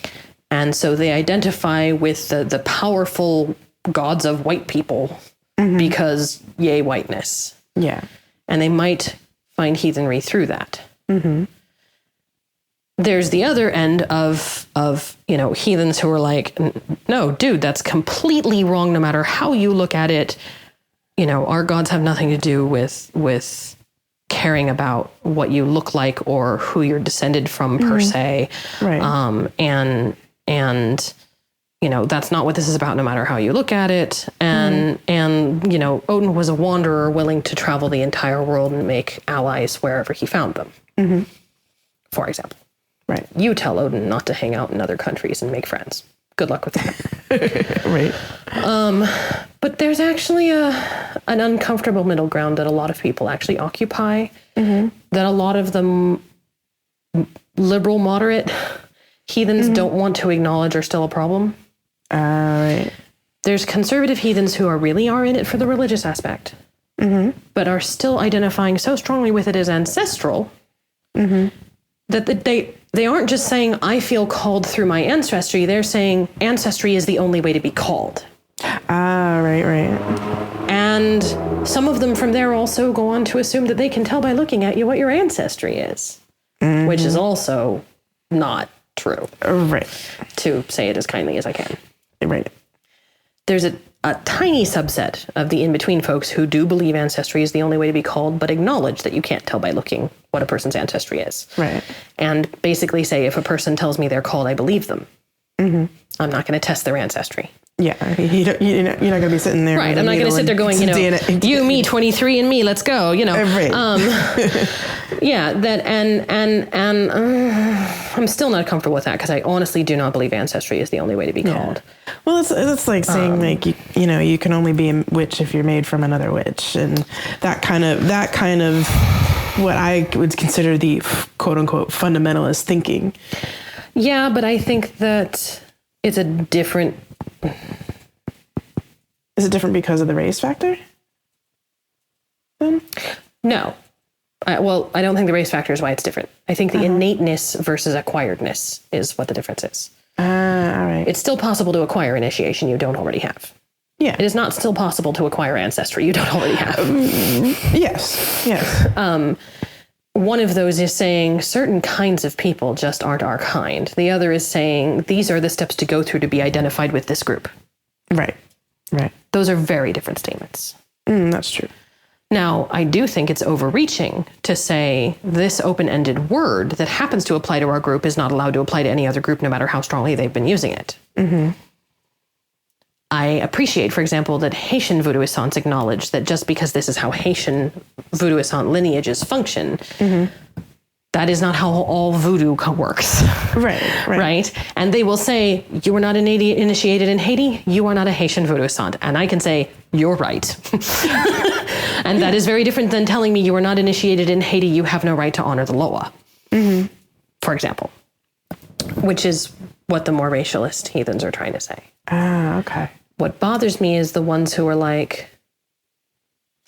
And so they identify with the powerful gods of white people because yay whiteness. Yeah. And they might find heathenry through that. There's the other end of heathens who are like, no, dude, that's completely wrong. No matter how you look at it, our gods have nothing to do with caring about what you look like or who you're descended from per se. Right. And that's not what this is about, no matter how you look at it. And Odin was a wanderer willing to travel the entire world and make allies wherever he found them. For example. Right. You tell Odin not to hang out in other countries and make friends. good luck with that. Right. But there's actually an uncomfortable middle ground that a lot of people actually occupy, that a lot of the liberal, moderate heathens don't want to acknowledge are still a problem. Right. There's conservative heathens who really are in it for the religious aspect, but are still identifying so strongly with it as ancestral that they aren't just saying, I feel called through my ancestry. They're saying ancestry is the only way to be called. Right. And some of them from there also go on to assume that they can tell by looking at you what your ancestry is, which is also not true. Right. To say it as kindly as I can. Right. There's a tiny subset of the in-between folks who do believe ancestry is the only way to be called, but acknowledge that you can't tell by looking what a person's ancestry is. Right. And basically say, if a person tells me they're called, I believe them. I'm not going to test their ancestry. Yeah, you're not going to be sitting there. Right, I'm not going to sit there going, you, me, 23 and me, let's go, Right. Yeah, that, and I'm still not comfortable with that because I honestly do not believe ancestry is the only way to be called. Well, it's like saying you can only be a witch if you're made from another witch, and that kind of what I would consider the quote unquote fundamentalist thinking. Yeah, but I think that it's a different. Is it different because of the race factor? Then? No. I don't think the race factor is why it's different. I think the innateness versus acquiredness is what the difference is. All right. It's still possible to acquire initiation you don't already have. Yeah. It is not still possible to acquire ancestry you don't already have. Yes. One of those is saying certain kinds of people just aren't our kind. The other is saying these are the steps to go through to be identified with this group. Right. Those are very different statements. That's true. Now, I do think it's overreaching to say this open-ended word that happens to apply to our group is not allowed to apply to any other group, no matter how strongly they've been using it. I appreciate, for example, that Haitian voodooistants acknowledge that just because this is how Haitian voodooistant lineages function, that is not how all voodoo works. Right? And they will say, you were not initiated in Haiti, you are not a Haitian voodooistant. And I can say, you're right. And that is very different than telling me you were not initiated in Haiti, you have no right to honor the Loa, for example, which is what the more racialist heathens are trying to say. Okay. What bothers me is the ones who are like,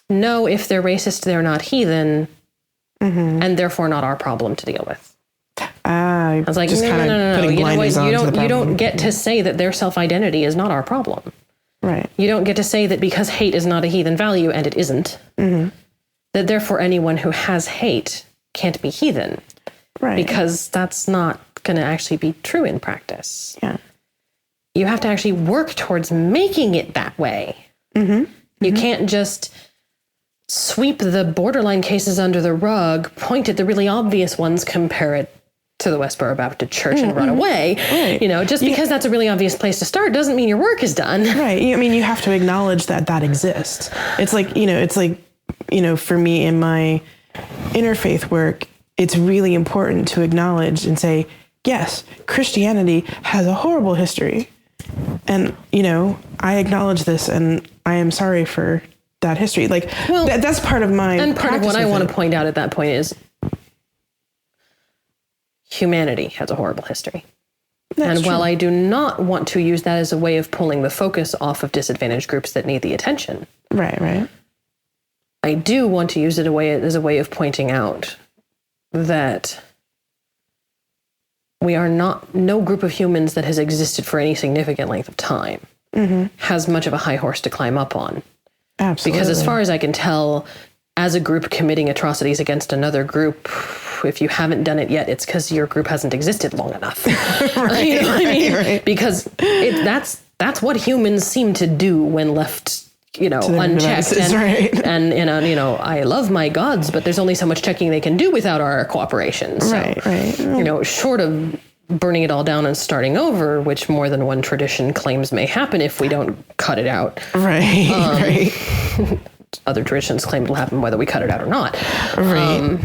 no, if they're racist, they're not heathen, and therefore not our problem to deal with. I was like, no. You know what? You don't get to say that their self-identity is not our problem. Right. You don't get to say that because hate is not a heathen value, and it isn't, that therefore anyone who has hate can't be heathen. Right. Because that's not going to actually be true in practice. Yeah. You have to actually work towards making it that way. You can't just sweep the borderline cases under the rug, point at the really obvious ones, compare it to the Westboro Baptist Church and run away. Right. Just because that's a really obvious place to start doesn't mean your work is done. Right. I mean, you have to acknowledge that exists. It's like, for me in my interfaith work, it's really important to acknowledge and say, yes, Christianity has a horrible history. And, I acknowledge this and I am sorry for that history. Like, that's part of my And part of what I want to point out at that point is humanity has a horrible history. That's true. While I do not want to use that as a way of pulling the focus off of disadvantaged groups that need the attention. Right. I do want to use it as a way of pointing out that we are no group of humans that has existed for any significant length of time has much of a high horse to climb up on. Absolutely. Because as far as I can tell, as a group committing atrocities against another group, if you haven't done it yet, it's because your group hasn't existed long enough. Right. Because that's what humans seem to do when left, unchecked. Right. And I love my gods, but there's only so much checking they can do without our cooperation. So, Right. Short of burning it all down and starting over, which more than one tradition claims may happen if we don't cut it out. Right. Other traditions claim it'll happen whether we cut it out or not. Right.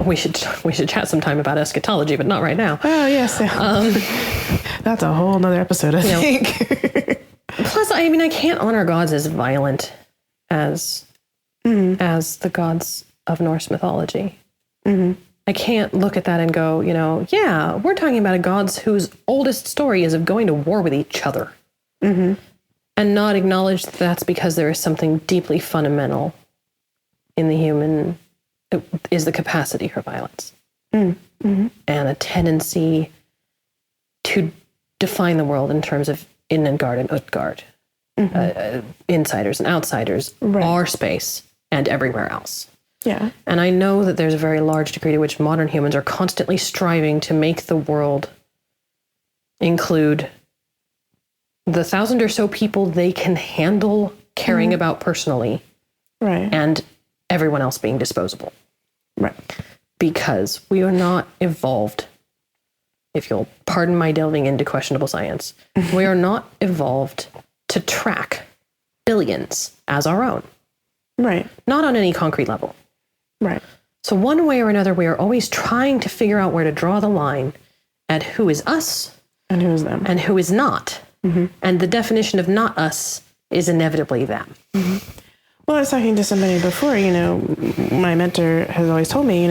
We should chat sometime about eschatology, but not right now. Oh yes. That's a whole nother episode, I think. Plus, I mean, I can't honor gods as violent as the gods of Norse mythology. I can't look at that and go, yeah, we're talking about a gods whose oldest story is of going to war with each other. And not acknowledge that that's because there is something deeply fundamental in the human, is the capacity for violence. And a tendency to define the world in terms of in and guard and Utgard, insiders and outsiders, our space and everywhere else. Yeah. And I know that there's a very large degree to which modern humans are constantly striving to make the world include the 1,000 or so people they can handle caring about personally. Right. And everyone else being disposable. Right. Because we are not evolved, if you'll pardon my delving into questionable science, we are not evolved to track billions as our own. Right. Not on any concrete level. Right. So one way or another, we are always trying to figure out where to draw the line at who is us And who is them. and who is not. And the definition of not us is inevitably them. Well, I was talking to somebody before, my mentor has always told me,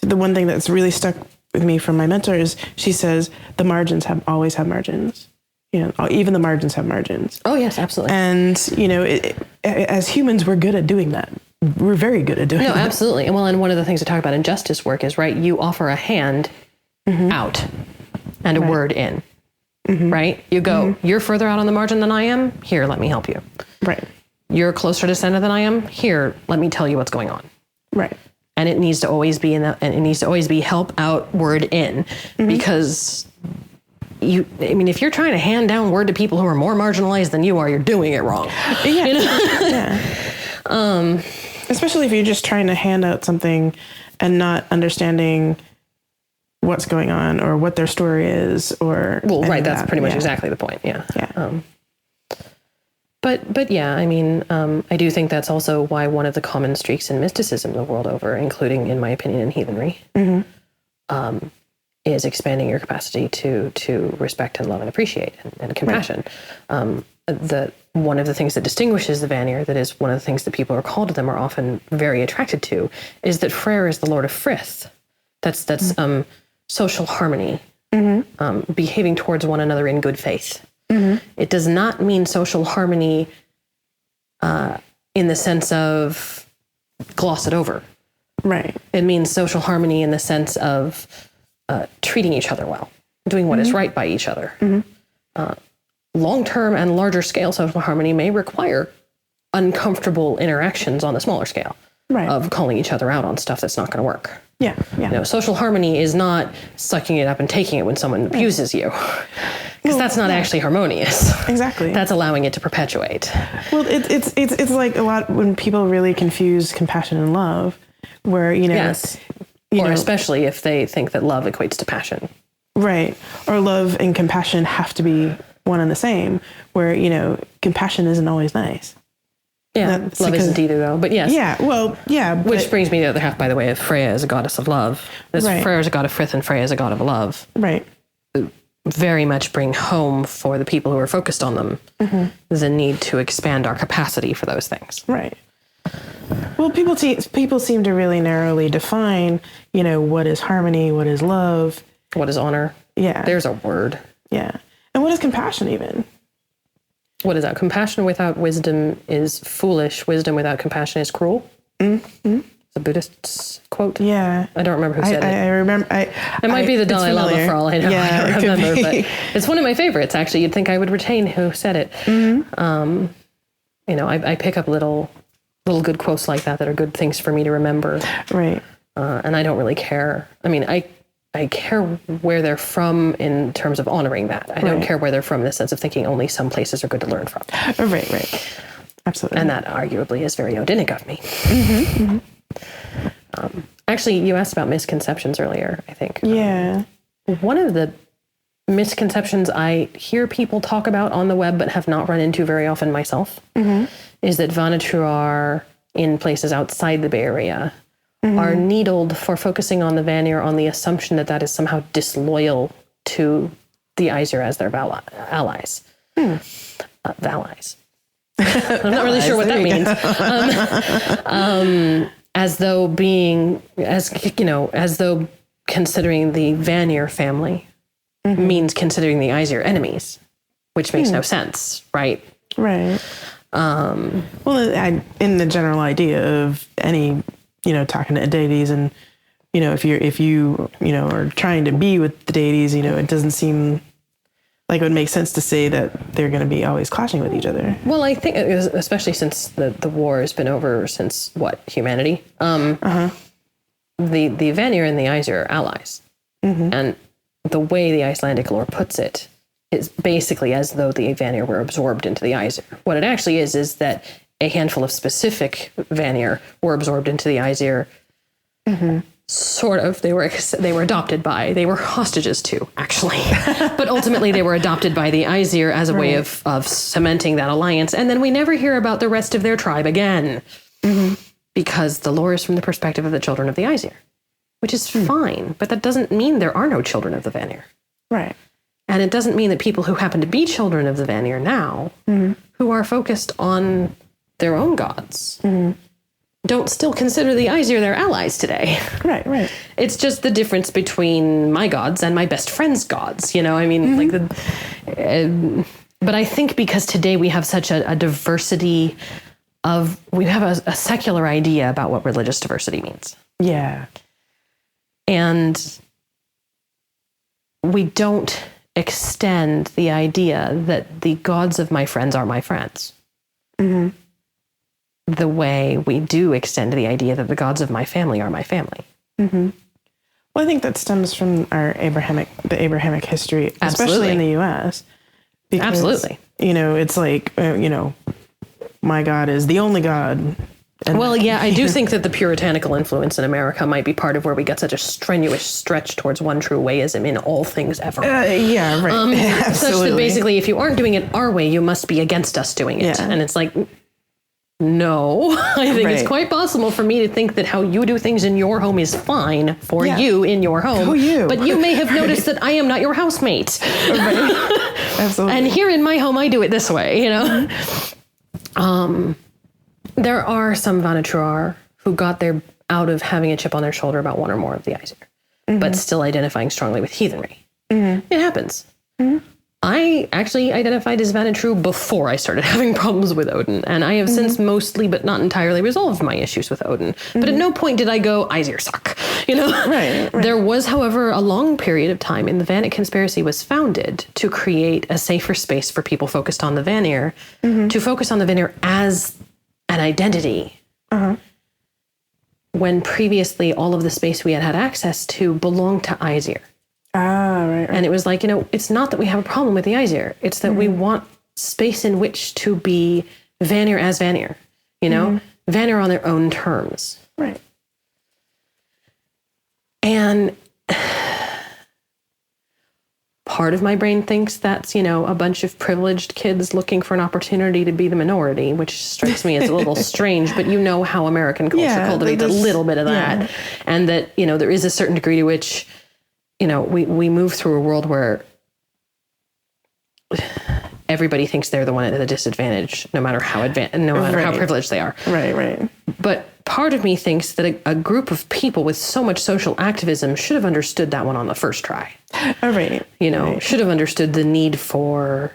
the one thing that's really stuck with me from my mentor is she says the margins always have margins. Even the margins have margins. Oh, yes, absolutely. And, as humans, we're good at doing that. We're very good at doing that. No, absolutely. And one of the things to talk about in justice work is, right, you offer a hand out and a word in, right? You go, you're further out on the margin than I am. Here, let me help you. Right. You're closer to center than I am. Here, let me tell you what's going on. Right. And it needs to always be and it needs to always be help out, word in, because if you're trying to hand down word to people who are more marginalized than you are, you're doing it wrong. Yeah. Yeah. Especially if you're just trying to hand out something and not understanding what's going on or what their story is, or that's pretty much exactly the point. Yeah. But yeah, I do think that's also why one of the common streaks in mysticism the world over, including, in my opinion, in heathenry, is expanding your capacity to respect and love and appreciate and compassion. One of the things that distinguishes the Vanir, that is one of the things that people who are called to them are often very attracted to, is that Freyr is the Lord of Frith. That's social harmony, behaving towards one another in good faith. It does not mean social harmony in the sense of gloss it over. Right. It means social harmony in the sense of treating each other well, doing what is right by each other. Long-term and larger scale social harmony may require uncomfortable interactions on the smaller scale of calling each other out on stuff that's not going to work. Yeah. Social harmony is not sucking it up and taking it when someone abuses you, because that's not actually harmonious. Exactly. That's allowing it to perpetuate. Well, it's like a lot when people really confuse compassion and love, where especially if they think that love equates to passion. Right. Or love and compassion have to be one and the same, where compassion isn't always nice. Yeah, love isn't either, though. But yes. Yeah, well, yeah. Which brings me to the other half, by the way, of Freya as a goddess of love. Freya is a god of Frith and Freya is a god of love. Right. Very much bring home for the people who are focused on them the need to expand our capacity for those things. Right. Well, people seem to really narrowly define, what is harmony, what is love. What is honor? Yeah. There's a word. Yeah. And what is compassion even? What is that? Compassion without wisdom is foolish. Wisdom without compassion is cruel. It's a Buddhist quote. Yeah. I don't remember who said it. I remember. It might be the Dalai Lama for all I know. Yeah, I don't remember, but it's one of my favorites, actually. You'd think I would retain who said it. I pick up little good quotes like that are good things for me to remember. Right. And I don't really care. I care where they're from in terms of honoring that. I don't care where they're from in the sense of thinking only some places are good to learn from. Right. Absolutely. And that arguably is very Odinic of me. Actually, you asked about misconceptions earlier, I think. Yeah. One of the misconceptions I hear people talk about on the web but have not run into very often myself is that Vanir in places outside the Bay Area are needled for focusing on the Vanir on the assumption that is somehow disloyal to the aSeidhkona as their allies. Vallies. I'm not really sure what that means. As though considering the Vanir family means considering the aSeidhkona enemies, which makes no sense, right? Right. Well, in the general idea of any, talking to deities, and if you are trying to be with the deities, it doesn't seem like it would make sense to say that they're going to be always clashing with each other. Well, I think, especially since the war has been over since humanity. The Vanir and the aSeidhkona are allies, and the way the Icelandic lore puts it is basically as though the Vanir were absorbed into the aSeidhkona. What it actually is that a handful of specific Vanir were absorbed into the aSeidhkona. Sort of. They were adopted by. They were hostages too, actually. But ultimately, they were adopted by the aSeidhkona as a way of cementing that alliance. And then we never hear about the rest of their tribe again, because the lore is from the perspective of the children of the aSeidhkona, which is fine. But that doesn't mean there are no children of the Vanir. Right. And it doesn't mean that people who happen to be children of the Vanir now, who are focused on their own gods, don't still consider the aSeidhkona their allies today. Right. It's just the difference between my gods and my best friend's gods, but I think because today we have such a diversity we have a secular idea about what religious diversity means. Yeah. And we don't extend the idea that the gods of my friends are my friends. The way we do extend the idea that the gods of my family are my family. Well, I think that stems from the Abrahamic history, especially in the U.S. Because, Absolutely. It's like, my God is the only God. And I do think that the puritanical influence in America might be part of where we get such a strenuous stretch towards one true wayism in all things ever. Yeah, right. Absolutely. Such that basically, if you aren't doing it our way, you must be against us doing it. Yeah. And it's like, no, I think it's quite possible for me to think that how you do things in your home is fine for you in your home. But you may have noticed that I am not your housemate. Right. Absolutely. And here in my home, I do it this way, There are some Vanir who got out of having a chip on their shoulder about one or more of the aSeidhkona, but still identifying strongly with Heathenry. It happens. I actually identified as Vanir before I started having problems with Odin, and I have since mostly, but not entirely, resolved my issues with Odin. But at no point did I go, aSeidhkona suck, Right. There was, however, a long period of time, and the Vanic Conspiracy was founded to create a safer space for people focused on the Vanir, to focus on the Vanir as an identity. When previously all of the space we had access to belonged to aSeidhkona. Right. And it was like, it's not that we have a problem with the aSeidhkona. It's that we want space in which to be Vanir as Vanir, Vanir on their own terms. Right. And part of my brain thinks that's, a bunch of privileged kids looking for an opportunity to be the minority, which strikes me as a little strange, but how American culture cultivates a little bit of that. Yeah. And that, there is a certain degree to which, we move through a world where everybody thinks they're the one at a disadvantage, no matter how how privileged they are. Right. But part of me thinks that a group of people with so much social activism should have understood that one on the first try. Should have understood the need for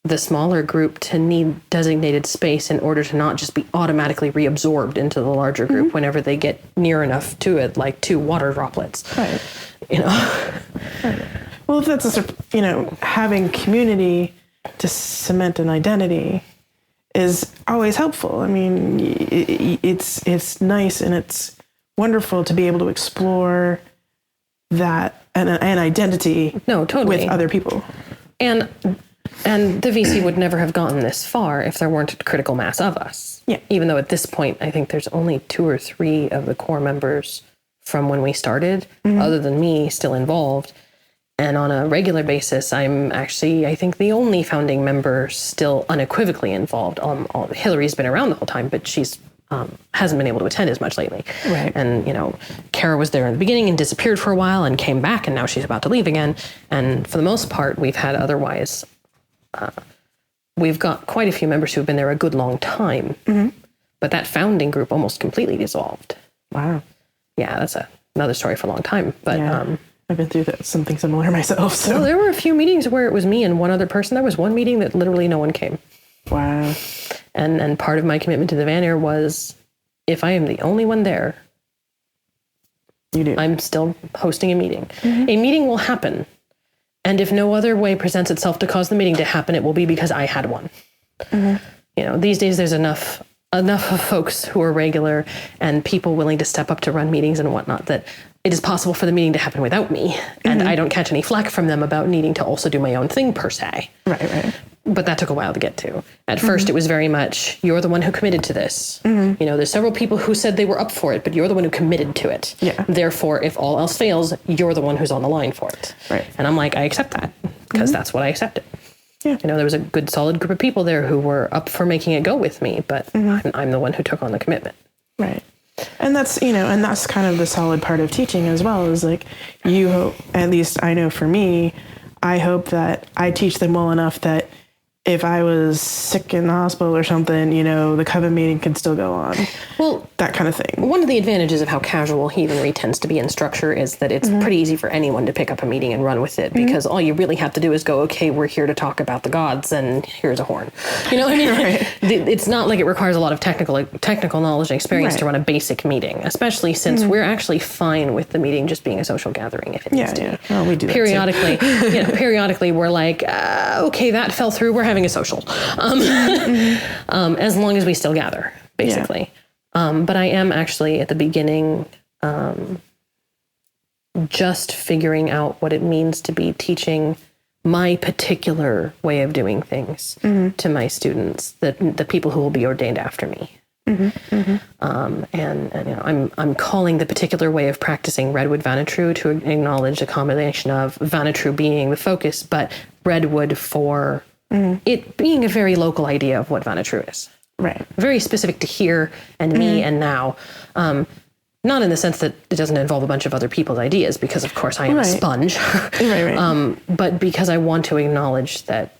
the smaller group to need designated space in order to not just be automatically reabsorbed into the larger group whenever they get near enough to it, like 2 water droplets. Right. Right. Well, if that's having community to cement an identity is always helpful. I mean, it's nice and it's wonderful to be able to explore that an identity with other people. And the VC would never have gotten this far if there weren't a critical mass of us. Yeah. Even though at this point, I think there's only 2 or 3 of the core members from when we started, other than me, still involved. And on a regular basis, I'm actually, I think, the only founding member still unequivocally involved. Hillary's been around the whole time, but she's hasn't been able to attend as much lately. Right. And, Kara was there in the beginning and disappeared for a while and came back, and now she's about to leave again. And for the most part, we've had otherwise, we've got quite a few members who have been there a good long time. Mm-hmm. But that founding group almost completely dissolved. Wow. Yeah, that's another story for a long time. But I've been through something similar myself. So. Well, there were a few meetings where it was me and one other person. There was one meeting that literally no one came. Wow. And part of my commitment to the Vanir was, if I am the only one there, I'm still hosting a meeting. Mm-hmm. A meeting will happen. And if no other way presents itself to cause the meeting to happen, it will be because I had one. Mm-hmm. These days there's enough of folks who are regular and people willing to step up to run meetings and whatnot that it is possible for the meeting to happen without me. Mm-hmm. And I don't catch any flack from them about needing to also do my own thing per se. Right. But that took a while to get to. At first, it was very much, you're the one who committed to this. Mm-hmm. There's several people who said they were up for it, but you're the one who committed to it. Yeah. Therefore, if all else fails, you're the one who's on the line for it. Right. And I'm like, I accept that, because that's what I accepted. Yeah. There was a good, solid group of people there who were up for making it go with me, but I'm the one who took on the commitment. Right. And that's, and that's kind of the solid part of teaching as well, is like, you hope, at least I know for me, I hope that I teach them well enough that if I was sick in the hospital or something, the coven meeting can still go on. Well, that kind of thing. One of the advantages of how casual heathenry tends to be in structure is that it's pretty easy for anyone to pick up a meeting and run with it, because all you really have to do is go, okay, we're here to talk about the gods, and here's a horn. You know what I mean? Right. It's not like it requires a lot of technical knowledge and experience to run a basic meeting, especially since we're actually fine with the meting just being a social gathering if it needs to. Yeah. Well, we do periodically. Periodically, we're like, okay, that fell through. We're having a social, as long as we still gather, basically. Yeah. But I am actually at the beginning, just figuring out what it means to be teaching my particular way of doing things to my students, the people who will be ordained after me. And I'm calling the particular way of practicing Redwood Vanitru to acknowledge a combination of Vanitru being the focus, but Redwood for it being a very local idea of what Vanitru is. Right. Very specific to here and me and now. Not in the sense that it doesn't involve a bunch of other people's ideas, because of course I am a sponge. Right. But because I want to acknowledge that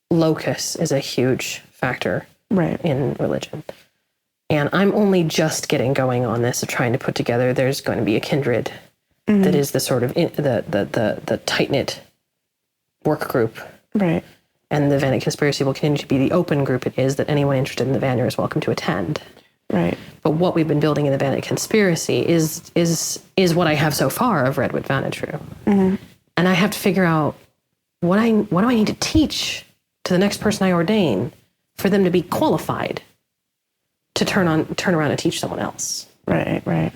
locus is a huge factor in religion. And I'm only just getting going on this of trying to put together, there's going to be a kindred that is the sort of the tight-knit work group. Right. And the Vanic Conspiracy will continue to be the open group it is that anyone interested in the Vanir is welcome to attend. Right. But what we've been building in the Vanic Conspiracy is what I have so far of Redwood Vanitru. Mm-hmm. And I have to figure out what do I need to teach to the next person I ordain for them to be qualified to turn around and teach someone else. Right, right.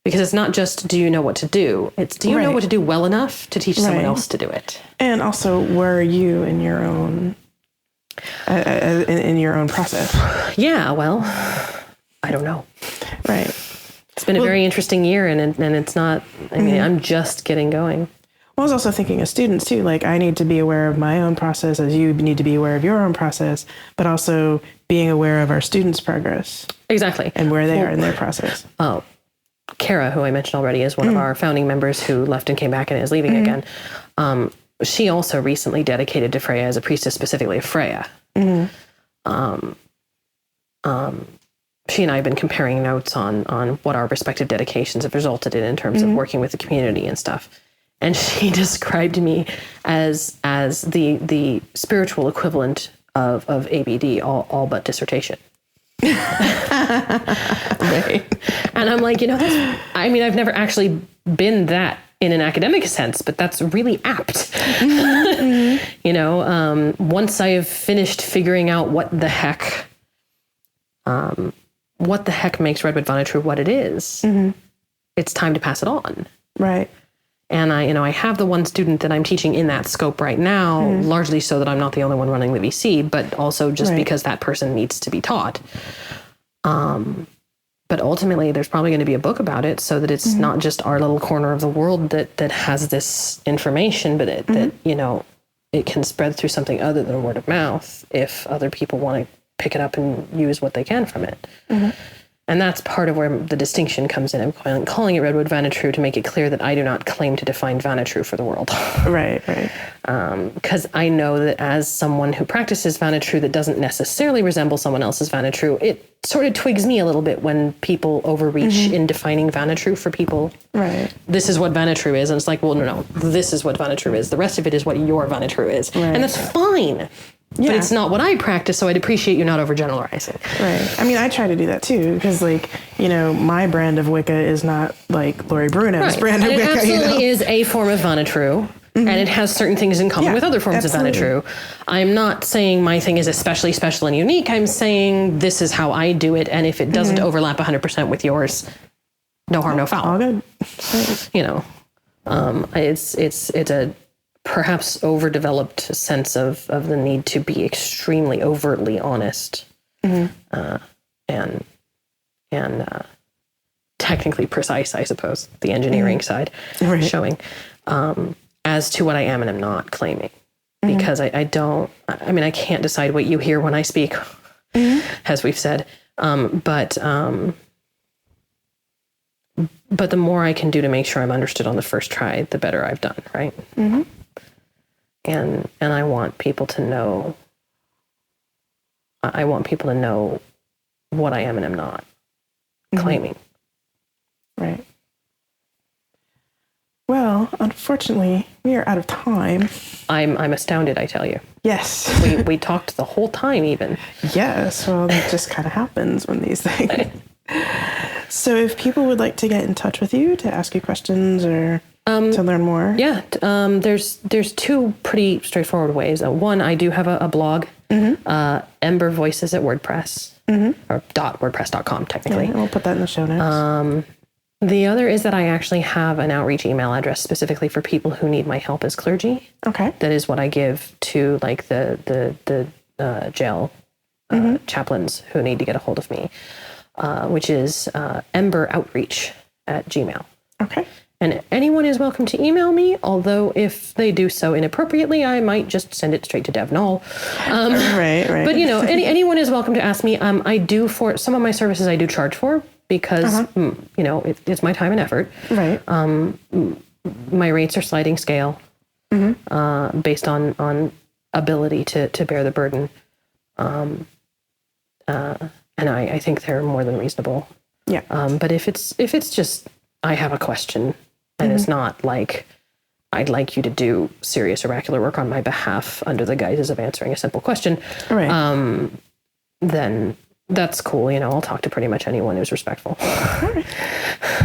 Because it's not just, do you know what to do? It's, do you know what to do well enough to teach someone else to do it? And also, where are you in your own process? Yeah, well, I don't know. Right. It's been a very interesting year, and it's not, I mean, I'm just getting going. Well, I was also thinking of students, too. Like, I need to be aware of my own process as you need to be aware of your own process, but also being aware of our students' progress. Exactly. And where they are in their process. Oh. Kara, who I mentioned already, is one of our founding members who left and came back and is leaving again. She also recently dedicated to Freya as a priestess, specifically of Freya. She and I have been comparing notes on what our respective dedications have resulted in terms of working with the community and stuff. And she described me as the spiritual equivalent of ABD, all but dissertation. Right. And I'm like, I've never actually been that in an academic sense, but that's really apt. Once I've finished figuring out what the heck makes Redwood Vanitru what it is, it's time to pass it on. Right. And I have the one student that I'm teaching in that scope right now, largely so that I'm not the only one running the VC, but also just because that person needs to be taught. But ultimately, there's probably going to be a book about it, so that it's not just our little corner of the world that has this information, but that it can spread through something other than word of mouth if other people want to pick it up and use what they can from it. Mm-hmm. And that's part of where the distinction comes in. I'm calling it Redwood Vanitru to make it clear that I do not claim to define Vanitru for the world. Right. Because I know that as someone who practices Vanitru that doesn't necessarily resemble someone else's Vanitru, it sort of twigs me a little bit when people overreach in defining Vanitru for people. Right. This is what Vanitru is. And it's like, well, no, this is what Vanitru is. The rest of it is what your Vanitru is. Right. And that's fine. Yeah. But it's not what I practice, so I'd appreciate you not overgeneralizing. Right. I mean, I try to do that too, because, like, you know, my brand of Wicca is not like Lori Bruno's brand of Wicca. It absolutely is a form of Vanitru, and it has certain things in common with other forms of Vanitru. I'm not saying my thing is especially special and unique. I'm saying this is how I do it, and if it doesn't overlap 100% with yours, no harm, no foul. All good. You know, it's a perhaps overdeveloped sense of the need to be extremely overtly honest and technically precise, I suppose, the engineering side showing as to what I am and am not claiming. Because I can't decide what you hear when I speak, as we've said. But the more I can do to make sure I'm understood on the first try, the better I've done, right? Mm-hmm. And I want people to know. I want people to know what I am and am not claiming. Right. Well, unfortunately, we are out of time. I'm astounded, I tell you. Yes. We talked the whole time, even. Yes. Well, that just kind of happens when these things. So, if people would like to get in touch with you to ask you questions or to learn more, there's two pretty straightforward ways. One, I do have a blog, Ember Voices at WordPress, or .wordpress.com technically. Yeah, we'll put that in the show notes. The other is that I actually have an outreach email address specifically for people who need my help as clergy. Okay. That is what I give to, like, the jail chaplains who need to get a hold of me, which is emberoutreach@gmail.com. Okay. And anyone is welcome to email me, although if they do so inappropriately, I might just send it straight to Dev Null. Right. But, you know, anyone is welcome to ask me. I do, for some of my services, I do charge for, because, you know, it's my time and effort. Right. My rates are sliding scale based on ability to bear the burden. And I think they're more than reasonable. Yeah. But if it's just, I have a question, and it's not like I'd like you to do serious oracular work on my behalf under the guises of answering a simple question, right. Then that's cool. You know, I'll talk to pretty much anyone who's respectful. All right.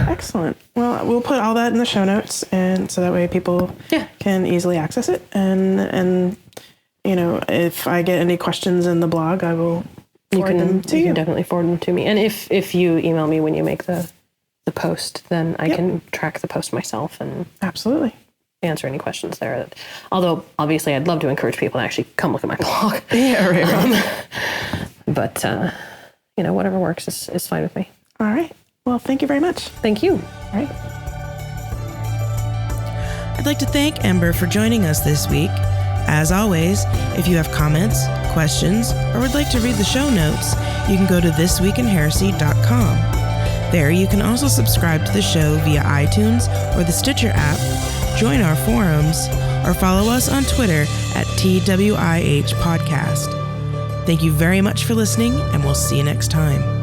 Excellent. Well, we'll put all that in the show notes, and so that way people can easily access it. And you know, if I get any questions in the blog, I will forward them to you. You can definitely forward them to me. And if you email me when you make the post, then I can track the post myself and absolutely answer any questions there. Although obviously I'd love to encourage people to actually come look at my blog. Yeah, right. But you know, whatever works is fine with me. All right. Well, thank you very much. Thank you. All right. I'd like to thank Ember for joining us this week. As always, if you have comments, questions, or would like to read the show notes, you can go to thisweekinheresy.com. There, you can also subscribe to the show via iTunes or the Stitcher app, join our forums, or follow us on Twitter at TWIH Podcast. Thank you very much for listening, and we'll see you next time.